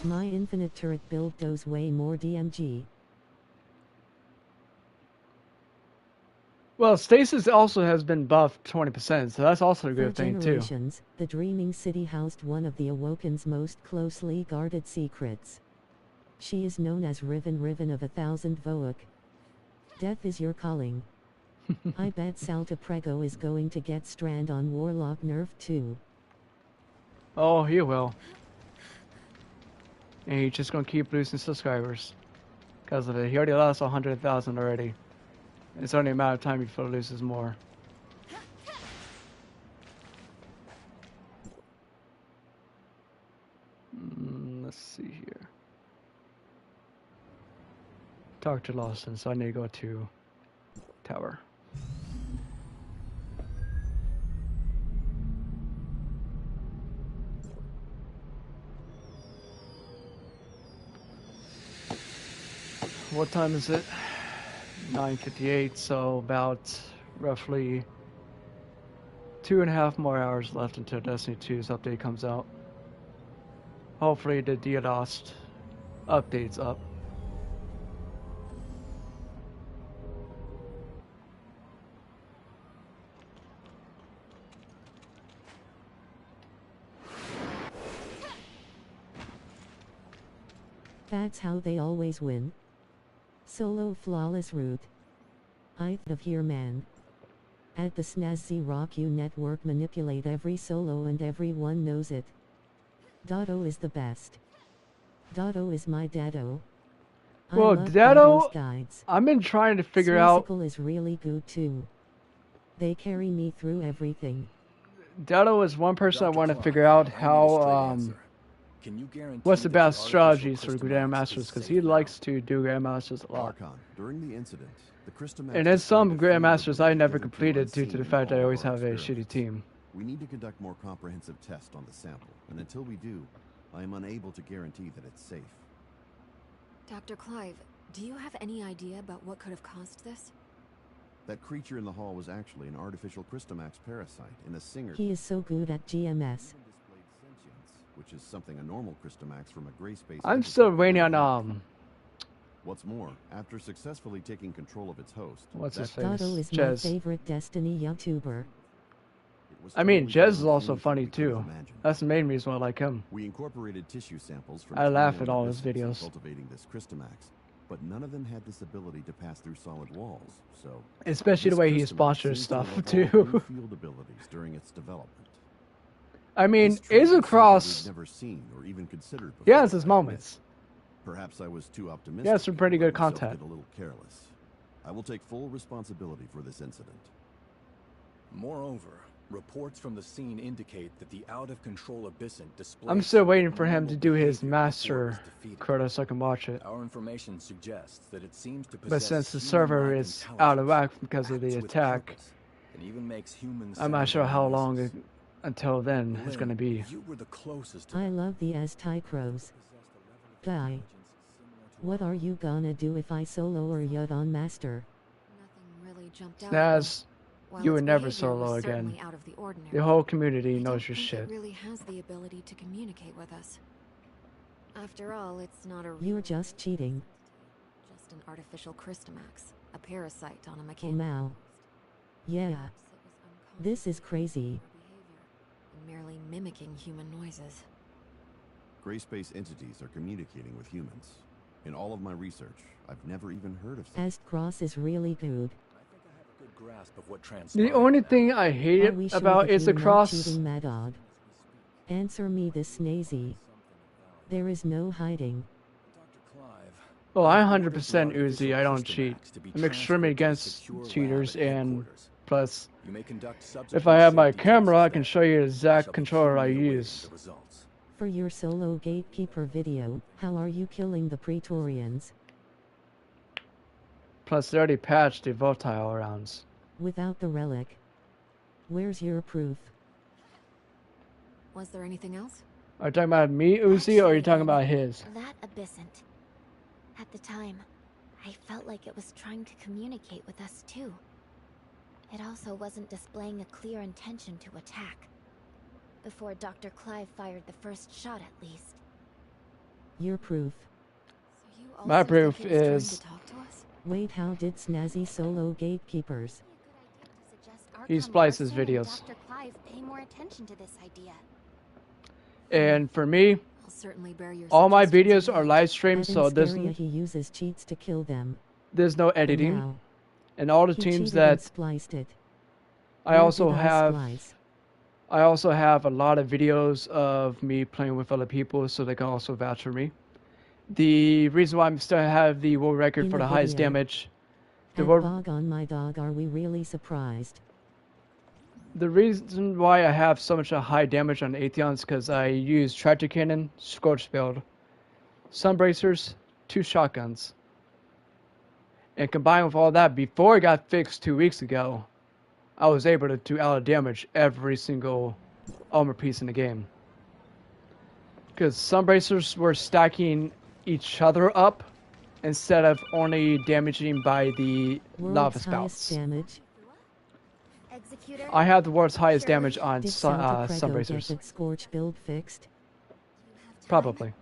My infinite turret build does way more DMG. Well, Stasis also has been buffed 20%, so that's also a For good thing too. generations, the Dreaming City housed one of the Awoken's most closely guarded secrets. She is known as Riven of 1,000 Voek. Death is your calling. I bet Salta Prego is going to get strand on Warlock Nerf too. Oh, he will. And he's just gonna keep losing subscribers because of it. He already lost 100,000 already. It's only a matter of time before he loses more. Let's see here. Talk to Lawson, so I need to go to tower. What time is it? 9:58, so about roughly 2.5 more hours left until Destiny 2's update comes out. Hopefully the DDoS update's up. That's how they always win. Solo flawless route. I of here man. At the Snazzy Rock U network manipulate every solo and everyone knows it. Dotto is the best. Dotto is my daddo. Well, I love Dotto, Dotto's guides. I've been trying to figure out. Swaysicle is really good too. They carry me through everything. Dotto is one person I Dr. want to Clark, figure out I need a how straight answer. Can you guarantee what's the that best the strategies for artificial Grandmasters, Crystal because Max he is safe likes now? to do Grandmasters a lot. Archon, during the incident, the Crystamax And there's some displayed a Grandmasters I field never hitherto completed due to unseen the in fact that I all always of our have a shitty experiments. team. We need to conduct more comprehensive tests on the sample, and until we do, I am unable to guarantee that it's safe. Dr. Clive, do you have any idea about what could have caused this? That creature in the hall was actually an artificial Crystamax parasite in a singer. He is so good at GMS. Even displayed sentience, which is something a normal Crystamax from a gray space. I'm entity still would waiting not on have. What's more, after successfully taking control of its host, What's his that face? Dotto is my Jez. favorite Destiny YouTuber. it was I mean, totally Jez is beyond also anything funny we could have too. imagined. That's the main reason why I like him. We incorporated tissue samples from I laugh Taiwan at all his abyssins in videos. cultivating this Crystamax, but none of them had this ability to pass through solid walls. So, Especially the this way he Crystamax sponsors seems to have stuff evolved new too. field abilities during its development. I mean, This trait is something Isocross, we've never seen or even considered he before, has his I admit. moments. Perhaps I was too optimistic. He has some pretty and let good myself content. Get a little careless. I will take full responsibility for this incident. Moreover, reports from the scene indicate that the out-of-control Abyssant displayed I'm still waiting for him abnormal to do his behavior before it master was defeated. quota so I can watch it. Our information suggests that it seems to But possess since the server human-like is out of intelligence, whack because of the acts with attack, purpose, and even makes humans I'm not sound sure how long noises. until then it's Lynn, gonna be. You were the closest to I love the Aztecros. Guy, what are you gonna do if I solo or Yud on Master? Nothing really jumped out. at Snaz, me. While you its would never behavior solo was again. certainly out of the ordinary, The whole community I knows don't your think shit. It really has the ability to communicate with us. After all, it's not a You're real just cheating. just an artificial Crystamax, a parasite on a Oh mechanical Mao. host. Yeah, Perhaps it was this is unconscious crazy. of our behavior and merely mimicking human noises. Gray space entities are communicating with humans. In all of my research, I've never even heard of such. Aztecross is really good. I think I have a good grasp of what The transpired. only thing I Are hate we sure about that is the you're not cross. cheating, Mad Dog? Answer me this, Snazy. There is no hiding. Dr. Clive, Well, I I've 100% ordered the Uzi. I don't cheat. Crystamax to be I'm extremely transferred to a against secure lab cheaters, at and headquarters. plus, You may conduct if subsequent I have my safety camera, I tests can there. show you the I exact shall be controller I keenly awaiting use. the results. For your solo gatekeeper video, how are you killing the Praetorians? Plus, they already patched the volatile rounds. Without the relic. Where's your proof? Was there anything else? Are you talking about me, Uzi, or are you talking about his? That abyssant. At the time, I felt like it was trying to communicate with us too. It also wasn't displaying a clear intention to attack. Before Dr. Clive fired the first shot, at least. Your proof. So you My also proof think it was trying is- to talk to us? Wait, how did Snazzy solo gatekeepers? He splices videos. Dr. Clive pay more attention to this idea. And for me, I'll certainly bear your all my suggestions videos in are mind. live streamed, At so Insperia he uses cheats to kill them. there's no Oh, editing. Mao. And all the He teams cheated and that spliced it. I Where also did I have, splice? I also have a lot of videos of me playing with other people, so they can also vouch for me. The reason why I'm still have the world record In for a the highest video. damage, the At world, Bog on my dog, are we really surprised? the reason why I have so much high damage on Atheon is because I use Tractor Cannon, Scorch Build, Sunbracers, 2 shotguns. And combined with all that, before it got fixed 2 weeks ago, I was able to do out damage every single armor piece in the game. Because Sunbracers were stacking each other up instead of only damaging by the lava World's highest spouts. damage. Executor, I have the world's highest Surely. damage on Did Saltaprego get Sunbracers. that Scorch build fixed? you have time? Probably.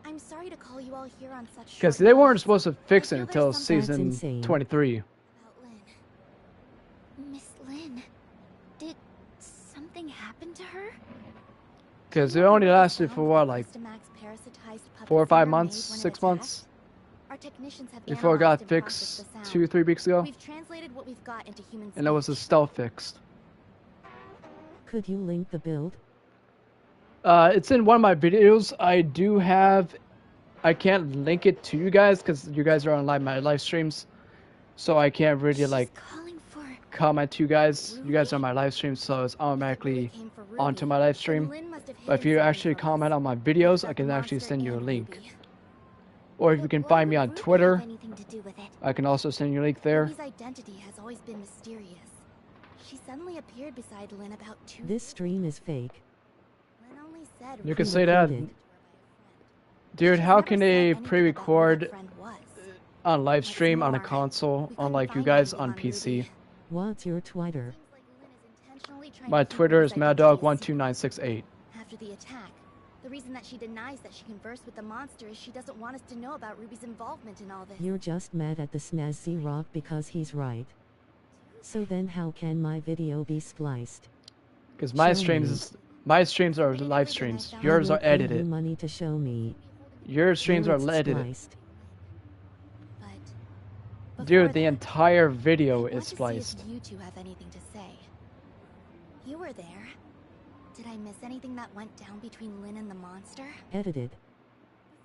I'm sorry to call you all here on such Because short they weren't notice. supposed to fix I it feel until there's something season insane. 23. about Lynn. Miss Lynn, did something happen to her? Because Do it you know only what we lasted found for with what, the like Custamax parasitized puppet 4 or 5 Sarah months, made when it 6 attacked? months Our technicians have before it analyzed got and processed fixed the sound. 2 or 3 weeks ago. We've translated what we've got into human And it was a speech. stealth fixed. Could you link the build? It's in one of my videos. I can't link it to you guys because you guys are on my live streams. So I can't really She's like calling for comment to you guys. You guys are on my live stream, so it's automatically came for onto Ruby, my live then stream. Lynn must have But if hidden you something actually from comment us. on my videos, I About can the actually monster send you a and link. Ruby. Or if you But can why find me would on Ruby Twitter, have anything to do with it? I can also send you a link there. Ruby's identity has always been mysterious. She suddenly appeared beside Lynn about 2 This stream is fake. Lynn only said You can Ruby say that. was told to her by a friend. Dude, She's how never can said they anything about who pre-record that friend was. on live What's stream on a more, console, we couldn't unlike you find guys anything on PC? Ruby. What's your Twitter? Seems like Lynn is intentionally trying My to keep Twitter is Ruby's identity a secret. maddog12968. After the attack, the reason that she denies that she conversed with the monster is she doesn't want us to know about Ruby's involvement in all this. You're just mad at the Snazzy Rock because he's right. So then how can my video be spliced? Because my Show streams, me. my streams are live streams. I Yours will are pay you edited. money to show me. Your streams Where are it's edited. spliced. But Dude, before the that, entire video I want is to see spliced. if you two have anything to say. You were there. Did I miss anything that went down between Lynn and the monster? Edited.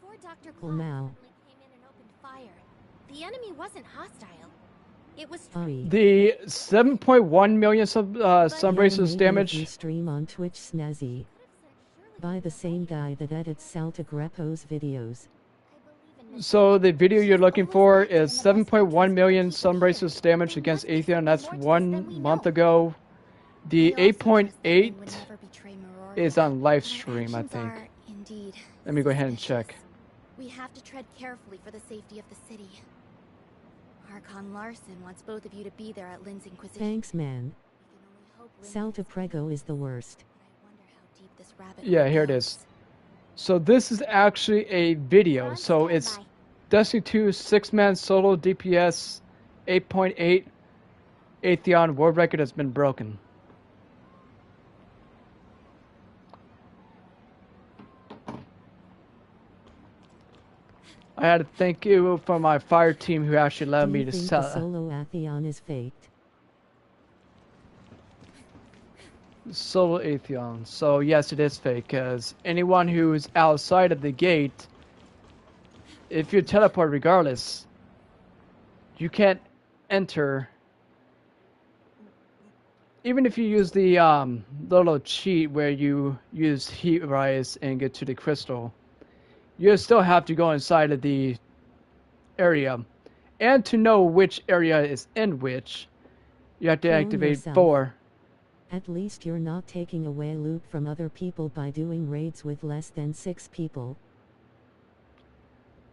Before Dr. Well, Claw now. suddenly came in and opened fire, the enemy wasn't hostile. It was Ari. The 7.1 million Can Sunbracers you damage. stream on Twitch Snazzy. By the same guy that edits Salta Greppo's videos. So the video you're looking for is 7.1 million Sunbracers damage against Atheon. That's 1 month ago. The We also trust that Lynn 8.8 would never betray Meroria, is on live and our stream, I actions think. are, indeed, Let me go ahead and suspicious. check. We have to tread carefully for the safety of the city. Archon Larson wants both of you to be there at Lynn's Inquisition. Thanks, man. We can only hope Lynn Salta doesn't Prego is the worst. but I wonder how deep this rabbit Yeah, hole here it goes. is. So this is actually a video. on So it's standby. Destiny 2 6-man solo DPS 8.8. Atheon world record has been broken. I had to thank you for my fire team who actually allowed Do me you to think the sell solo Atheon is faked? solo Atheon. So yes, it is fake because anyone who's outside of the gate, if you teleport regardless, you can't enter. Even if you use the little cheat where you use heat rise and get to the crystal, you still have to go inside of the area. And to know which area is in which, you have to Clone activate yourself. 4. At least you're not taking away loot from other people by doing raids with less than 6 people.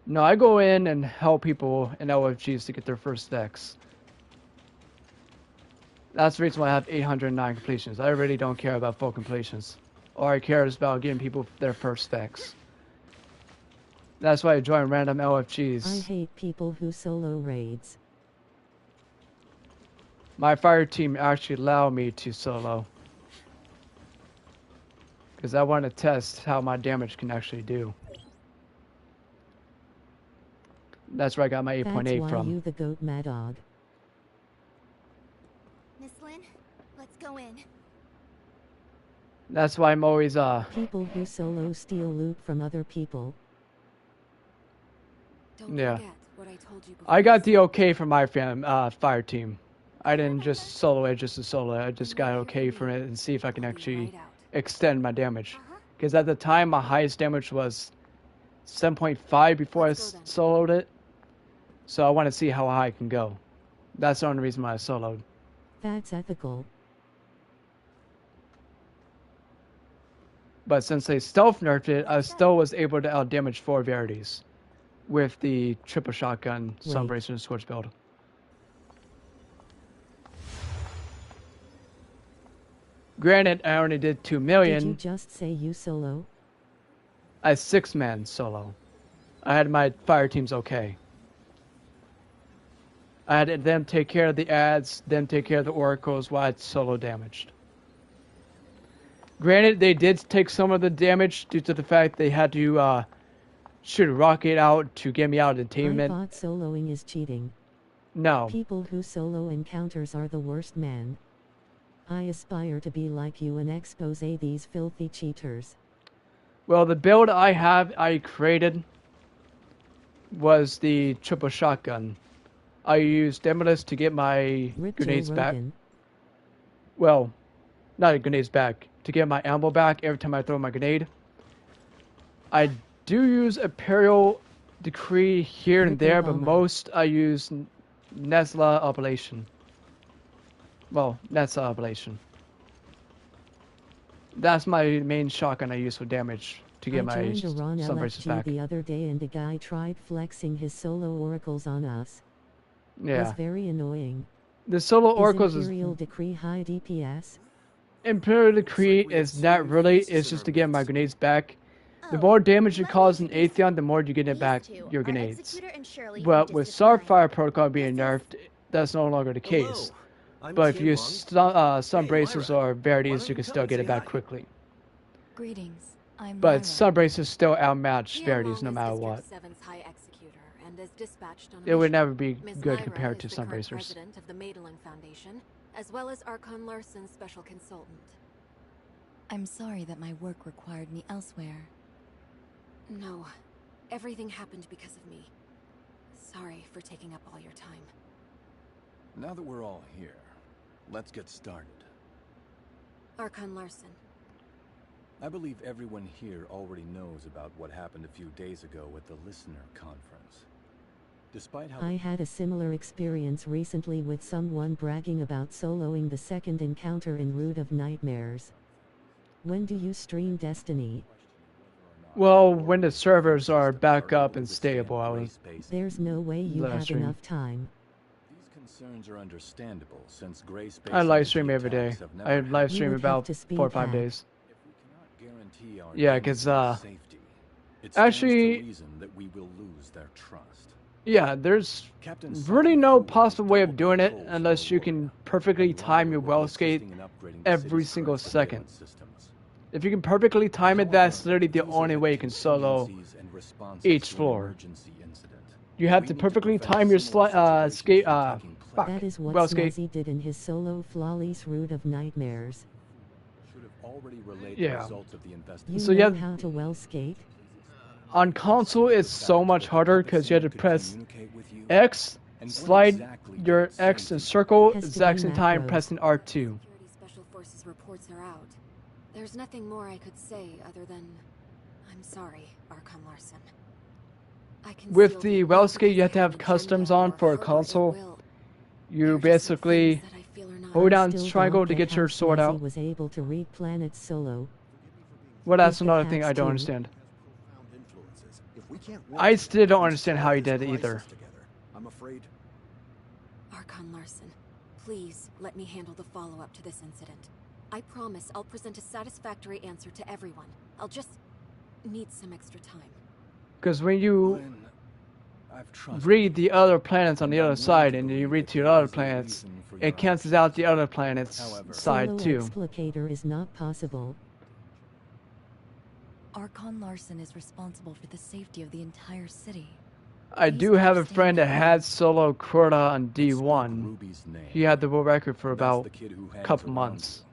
No, I go in and help people in LFGs to get their first decks. That's the reason why I have 809 completions. I really don't care about full completions. All I care is about getting people their first decks. That's why I join random I LFGs. hate people who solo raids. My fire team actually allowed me to solo. Because I want to test how my damage can actually do. That's where I got my That's 8.8 why from. you the goat Madog. going. That's why I'm always People who solo steal loot from other people. Don't Yeah. forget what I told you before. I got the okay from my fire team. I didn't just solo it just to solo it. I just got okay from it and see if I can actually extend my damage. Because at the time my highest damage was 7.5 before Let's go then. soloed it. So I want to see how high I can go. That's the only reason why I soloed. That's ethical. But since they stealth nerfed it, I still was able to outdamage 4 Verities with the triple shotgun, Sunbracer, and Scorch build. Granted, I only did 2 Did you million. just say you solo? I 6-man solo. I had my fire teams okay. I had them take care of the ads, them take care of the oracles while I solo damaged. Granted, they did take some of the damage due to the fact they had to shoot a rocket out to get me out of I containment. thought soloing is cheating. No. People who solo encounters are the worst, man. I aspire to be like you and expose these filthy cheaters. Well, the build I created was the triple shotgun. I used Demolus to get my Rip grenades Joe back. Rogan. Well, not grenades back. To get my ammo back every time I throw my grenade. I do use Imperial Decree here and Rip there, but Obama. most I use Nesla Oblation. Well, Nesla Oblation. That's my main shotgun I use for damage to get I my joined a Ron Sunbraces LFG back. the other day and a guy tried flexing his solo oracles on us. Was Yeah. very annoying. The solo Is oracles Imperial Decree high DPS? Imperial Decree is not really, it's just to get my grenades back. The more damage you cause in Atheon, the more you get it back, your grenades. But with Starfire Protocol being nerfed, that's no longer the case. But if you use Sunbracers or Verities, you can still get it back quickly. Greetings. I'm But Lyra. Sunbracers still outmatch Here Verities along no is matter District what. 7's High Executor, and is dispatched on a It would mission. never be Ms. good Lyra compared to is the current Sunbracers. president of the Madeline Foundation, as well as Archon Larson's special consultant. I'm sorry that my work required me elsewhere. No, everything happened because of me. Sorry for taking up all your time. Now that we're all here, let's get started. Archon Larson, I believe everyone here already knows about what happened a few days ago at the Listener Conference. Despite how I had a similar experience recently with someone bragging about soloing the second encounter in Root of Nightmares. When do you stream Destiny? Well, when the servers are back up and stable, I would. There's no way you Live have stream. enough time. These concerns are understandable since gray space I live stream entity every day. attacks have never I live happened. stream would have about to speed 4 or 5 hack. days. If we cannot guarantee our Yeah, team's 'cause, safety, it stands actually- to reason that we will lose their trust. Yeah, there's Captain really Saki no Fu possible way of doing it controls unless you can Aurora, perfectly and time your Lyra will be well escape assisting in upgrading the every city's single current second. surveillance systems. If you can perfectly time it, that's literally the These are only way you can solo contingencies and responses each to an floor. emergency incident. You have We to need perfectly prevent time your similar situations escape. from taking place. Fuck. That is what Well, escape. Snazzy did in his solo flawless Root of Nightmares. Should have already relayed Yeah. the results of the You investigation. So you know have- how to well skate? On console, it's so much harder because you have to press X, slide your X and circle, Has to exact be same time macros. pressing R2. Security Special Forces reports are out. There's nothing more I could say other than, I'm sorry, Archon Larson. I can With seal the well escape, you have to have agenda customs or on for a harbor console. ill will. You There are just some basically things that I feel are not hold I down still triangle don't to get how your sword Snazzy out. was able to read planets solo. Well, that's Is the another thing I cats don't too? understand. If we can't work I still don't together, understand how he did it either. crisis together, I'm afraid. Archon Larson, please let me handle the follow-up to this incident. I promise I'll present a satisfactory answer to everyone. I'll just need some extra time. Because when you When I've trusted read the other planets on the other side and you read to the other planets, it cancels out the other planets' However, side Solo too. explicator is not possible. Archon Larson is responsible for the safety of the entire city. I Please do have a understand friend that why. had solo Crota on Spoke D1. Ruby's name. He had the world record for That's about the kid who a hangs couple around months. you.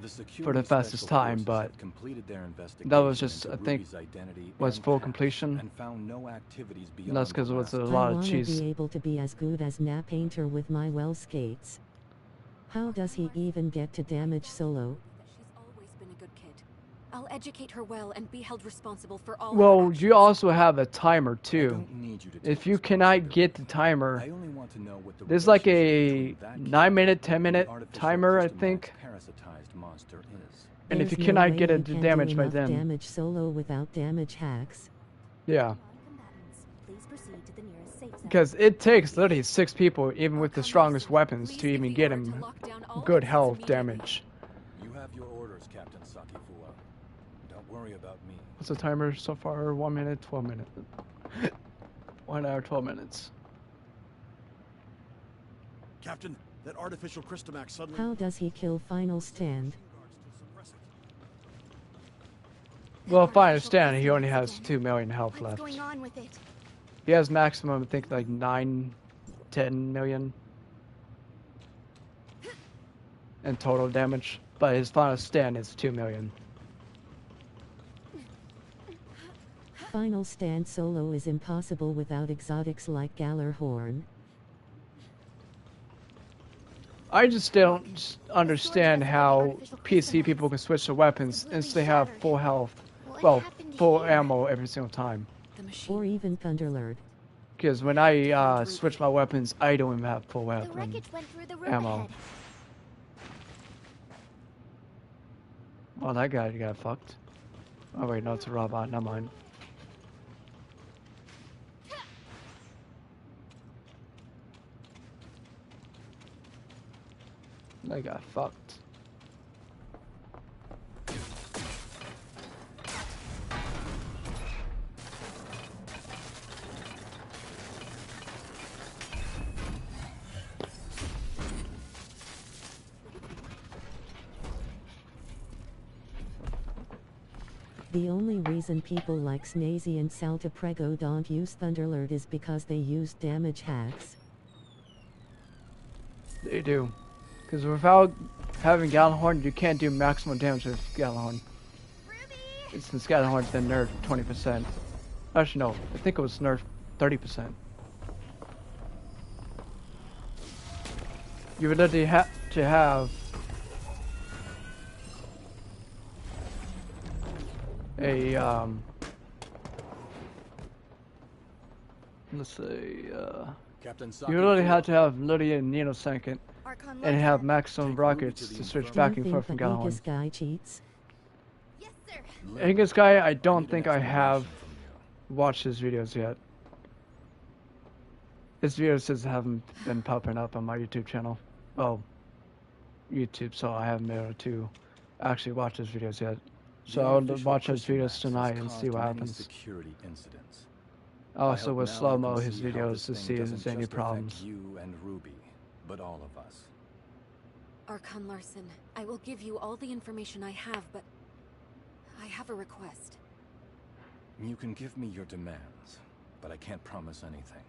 The For the security fastest special time, forces but have completed their investigation that was just, into I think, Ruby's identity was and full past completion. and found no activities And beyond that's because the it was a last lot I of wanna cheese. be able to be as good as Na Painter with my well skates. How does he even get to damage Solo? She's always been a good kid. I'll educate her well and be held responsible for all her Well, actions. you also have a timer I too. don't need you to If take you cannot get the responsibility. timer, I only want to know what the there's like relationship a between that kid 9-minute, and the 10-minute artificial timer, I Christomax think. parasitized monster is. And if There's you no cannot way get you it to can damage do by enough then, damage Solo without damage hacks. yeah. Non-combatants, please proceed to the nearest safe zone. Because it takes literally 6 people, even with the Archon strongest Larson, weapons, please to give even the get order to him lock down all good exits health immediately. damage. You have your orders, Captain Sakifua. Don't worry about me. What's the timer so far? 1 minute, 12 minutes. 1 hour, 12 minutes. Captain, that artificial Christomax suddenly... How does he kill Final Stand? Well, if I understand, he only has 2 million health What's left. going on with it? He has maximum, I think, like 9, 10 million in total damage, but his final stand is 2 million. Final Stand Solo is impossible without exotics like Gallarhorn. I just don't understand how PC people can switch their weapons and they have full health, well, full ammo every single time. The machine. Or even Thunderlord. Because when I switch my weapons, I don't even have full The weapon wreckage went through the room ammo. ahead. Oh, that guy got fucked. Oh wait, no, it's a robot. Never mind. They got fucked. The only reason people like Snazy and Saltaprego don't use Thunderlord is because they use damage hacks. They do. Because without having Galahorn, you can't do maximum damage with Galahorn. Since Galahorn's been nerfed 20%. Actually, no. I think it was nerfed 30%. You would literally have to have a, let's say, Captain you literally Sakifua, have to have literally a nanosecond Archon and have Larson. maximum Take Ruby rockets to the to switch infirmary. back Do and you forth think from the Galahorn. Aegis guy cheats? Yes, sir. Angus guy, I don't need think an I have explanation from you. watched his videos yet. His videos just haven't been popping up on my YouTube channel. Well, YouTube, so I haven't been able to actually watch his videos yet. So The I'll artificial watch his Christomax videos has tonight and caused see what many happens. security incidents. I also hope will now you slow-mo can his see how videos this to thing see if doesn't there's any just affect problems. You and Ruby, but all of us. Archon Larson, I will give you all the information I have, but I have a request. You can give me your demands, but I can't promise anything.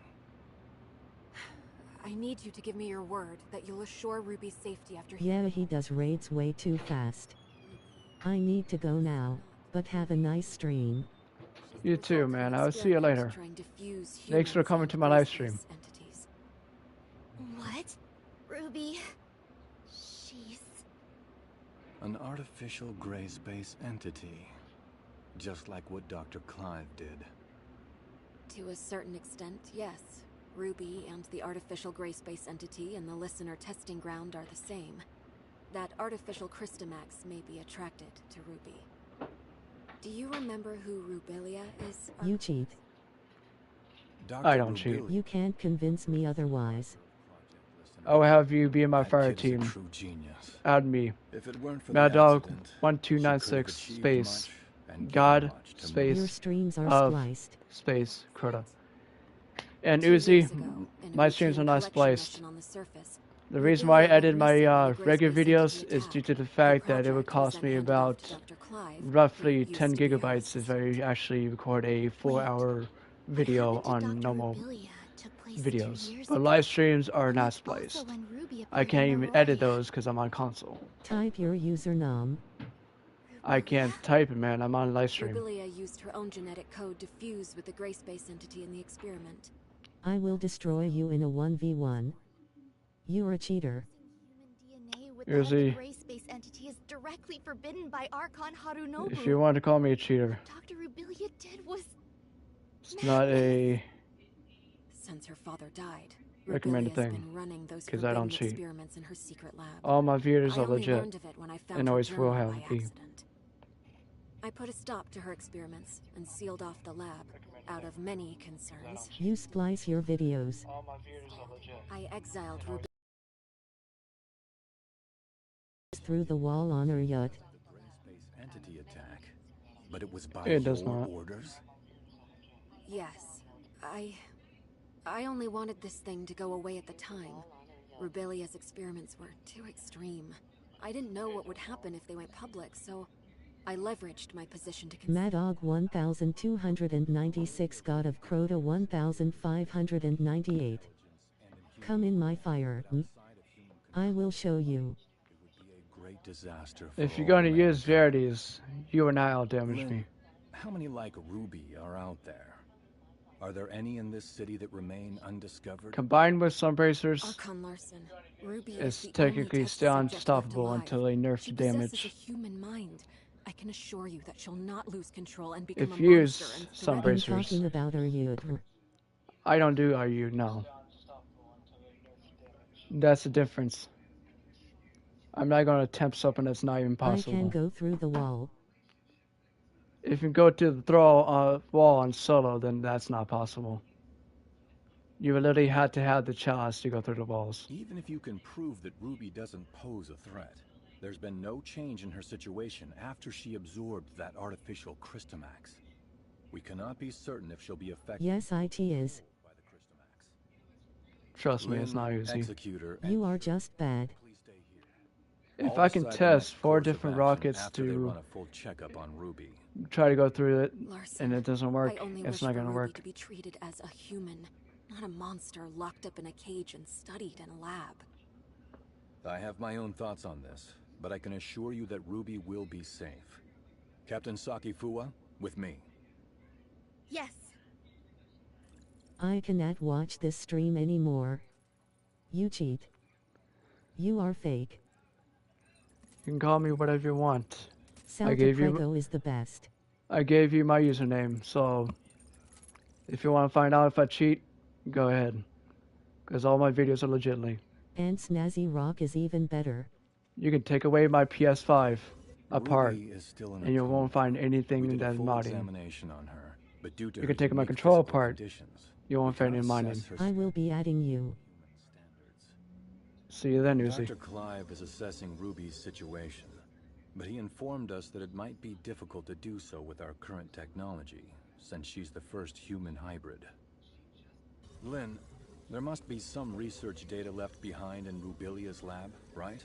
I need you to give me your word that you'll assure Ruby's safety after Yeah, he does raids way too fast. I need to go now, but have a nice stream. You too, man. I'll see you later. Thanks for coming to my live stream. What? Ruby? She's... An artificial gray space entity. Just like what Dr. Clive did. To a certain extent, yes. Ruby and the artificial gray space entity in the listener testing ground are the same. That artificial Christomax may be attracted to Ruby. Do you remember who Rubelia is? You cheat. Dr. I don't cheat. Rubili- You can't convince me otherwise. I'll have you be in my That fire kid is a team. true genius. Add me. If it weren't for Mad the Dog accident, she 1296 could have achieved space much and God given much to me. space Your streams are of spliced. space Crota. And 2 years Uzi, ago, in a my streams are routine not collection spliced. mission on the surface, The reason why I Rubelia went edited my missing when the regular Gray Space videos entity is due to the attacked. fact The that it would project was cost then me handed off about to Dr. Clive, roughly who 10 used to be gigabytes if Harris's. I actually record a 4-hour video What happened to on Dr. normal Rubilia took place 2 videos, years but ago. live streams are And not that's spliced. also when Ruby I appeared can't in even edit Meroria. those because I'm on console. Type your username. I can't type it, man. I'm on live stream. Rubilia used her own genetic code to fuse with the gray space entity in the experiment. I will destroy you in a 1v1. You're a cheater. Human DNA with Here's the heavy the- gray space entity is directly forbidden by Archon Harunobu. If you want to call me a cheater, Dr. Rubilia did was it's not a Since her father died, recommended Rubilia's thing, been running those 'cause I don't forbidden cheat. experiments in her secret lab. all my viewers I are only legit. learned of it when I found and her always will journal have by be. accident. I put a stop to her experiments and sealed off the lab, out of many concerns. You splice your videos. All my viewers are legit. I exiled Rubilia. Through the wall on her yacht. The gray space entity attack, but it was by It does your not. orders? Yes, I only wanted this thing to go away at the time. Rubilia's experiments were too extreme. I didn't know what would happen if they went public, so I leveraged my position to Madog 1296, God of Crota 1598. Come in my fire. I will show you. It would be a great disaster for If you're all going to use mankind. verities, you and I'll damage Lynn, me. how many like Ruby are out there? Are there any in this city that remain undiscovered? Combined with some bracers, Archon Larson, Ruby it's is the only technically test still subject left unstoppable alive. until they nerf She the possesses a damage. human mind. I can assure you that she'll not lose control and become If a you use monster and some I'm threaten- bracers. talking about her yacht. I don't do IU, no. That's the difference. I'm not going to attempt something that's not even I possible. can go through the wall. If you go to the throw wall on solo, then that's not possible. You literally had to have the chance to go through the walls. Even if you can prove that Ruby doesn't pose a threat, there's been no change in her situation after she absorbed that artificial Crystamax. We cannot be certain if she'll be affected Yes, it is. by the Crystamax. Trust me, it's not Lynn, easy. Executor, You are just bad. please stay here. If I'll I can decide the test next 4 course of different action rockets after they to run a full checkup on Ruby. try to go through it, Larson, and it doesn't work, I only it's wish not for going to Ruby work. to be treated as a human, not a monster locked up in a cage and studied in a lab. I have my own thoughts on this, but I can assure you that Ruby will be safe. Captain Saki Fuwa, with me. yes. I cannot watch this stream anymore. You cheat. You are fake. You can call me whatever you want. Salta gave you- Prego is the best. I gave you my username, so if you want to find out if I cheat, go ahead. Because all my videos are legitly. And Snazzy Rock is even better. You can take away my PS5 apart, Ruby is still in a and you won't coma. find anything We in did a that full modding. examination on her, but due to You her can take my unique control physical apart. conditions, You won't we find any cannot mining. assess her I will be adding you. human standards. See you then, Uzi. Dr. Clive is assessing Ruby's situation, but he informed us that it might be difficult to do so with our current technology, since she's the first human hybrid. Lynn, there must be some research data left behind in Rubilia's lab, right?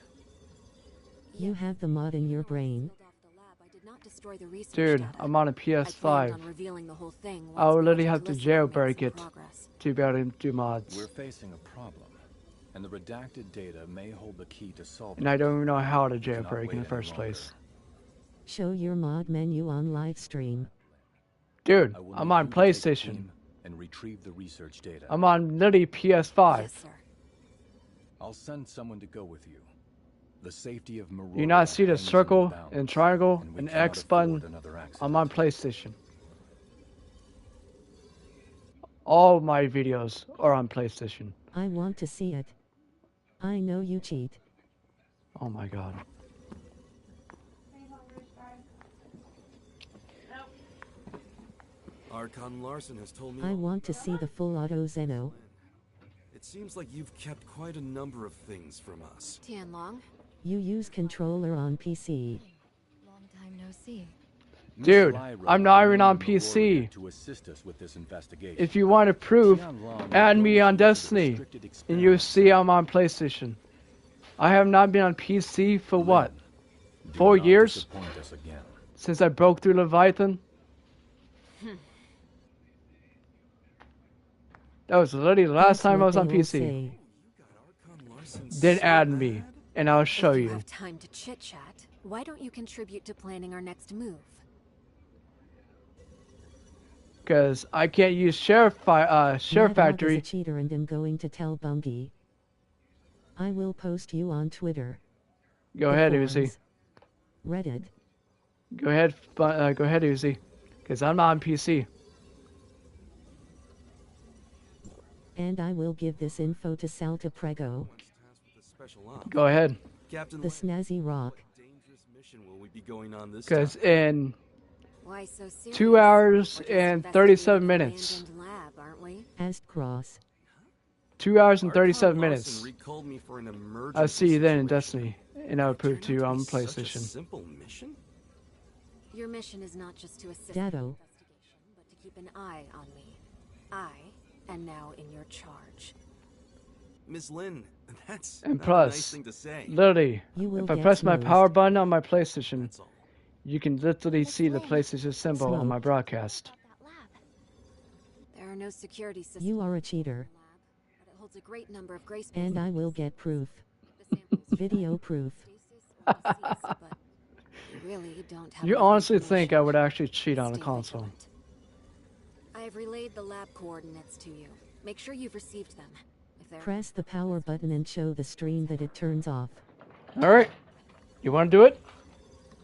You have the mod in your brain. Sealed off the lab. I did not destroy the research Dude, data. I'm on a I planned PS5 on revealing the whole thing I will once literally Project have to Listener makes jailbreak some it. progress. to be able to do mods. We're facing a problem, and the redacted data may hold the key to solve And it. I don't even know how to We cannot jailbreak in wait the any first longer. place. Show your mod menu on live stream. Dude, I will I'm need on you to take a PlayStation. team and retrieve the research data. I'm on literally PS5. Yes, sir. I'll send someone to go with you. The safety of Meroria You not see the hangs in circle balance, and triangle and we and cannot X afford button? another accident. I'm on PlayStation. All my videos are on PlayStation. I want to see it. I know you cheat. Oh my god. Archon Larson has told me. I want to see the full auto Zeno. It seems like you've kept quite a number of things from us. Tianlong, You use controller on PC. Long time no see. Miss Dude, Lyra I'm not will even on remain in PC. Meroria to assist us with this investigation. If you want to prove, Tianlong will add go me with on you to the Destiny, restricted and you experiment see I'm on PlayStation. I have not been on PC for what? Do 4 not years? disappoint us again. Since I broke through Leviathan? That was literally the last That's time I what was on they all PC. say. Then add me, and I'll show if you you. have time to chit-chat, why don't you contribute to planning our next move? Because I can't use Share Mad Hog is Factory. a cheater and am going to tell Bungie. I will post you on Twitter. Go the ahead, Uzi. forums, Reddit. Go ahead, Uzi. Because I'm not on PC. And I will give this info to Salta Prego, Go ahead. Captain the snazzy rock. dangerous mission will we be going on this Because time? in Why so serious? 2 hours We're just and investigating 37 an minutes. abandoned lab, aren't we? Ast Cross. 2 hours and Archon 37 Larson minutes. recalled me for an I'll emergency see you then in situation. Destiny. And I'll prove Turned to you out on be such a PlayStation. simple mission? Your mission is not just to assist Dado. the investigation, but to keep an eye on me. I am now in your charge. Miss Lin, that's And not a plus, nice thing to say. literally, You will if I get press my smoozed. power button on my PlayStation, That's all. you can literally see the PlayStation symbol on my broadcast. That lab. There are no security systems You are a in cheater. the lab, but it holds a great number of grace And I will get proof. The samples Video proof. stasis or disease, but you really don't have You enough honestly think I information. would actually cheat on a Stay console? vigilant. I have relayed the lab coordinates to you. Make sure you've received them. If there Press the power button and show the stream that it turns off. Alright. You want to do it?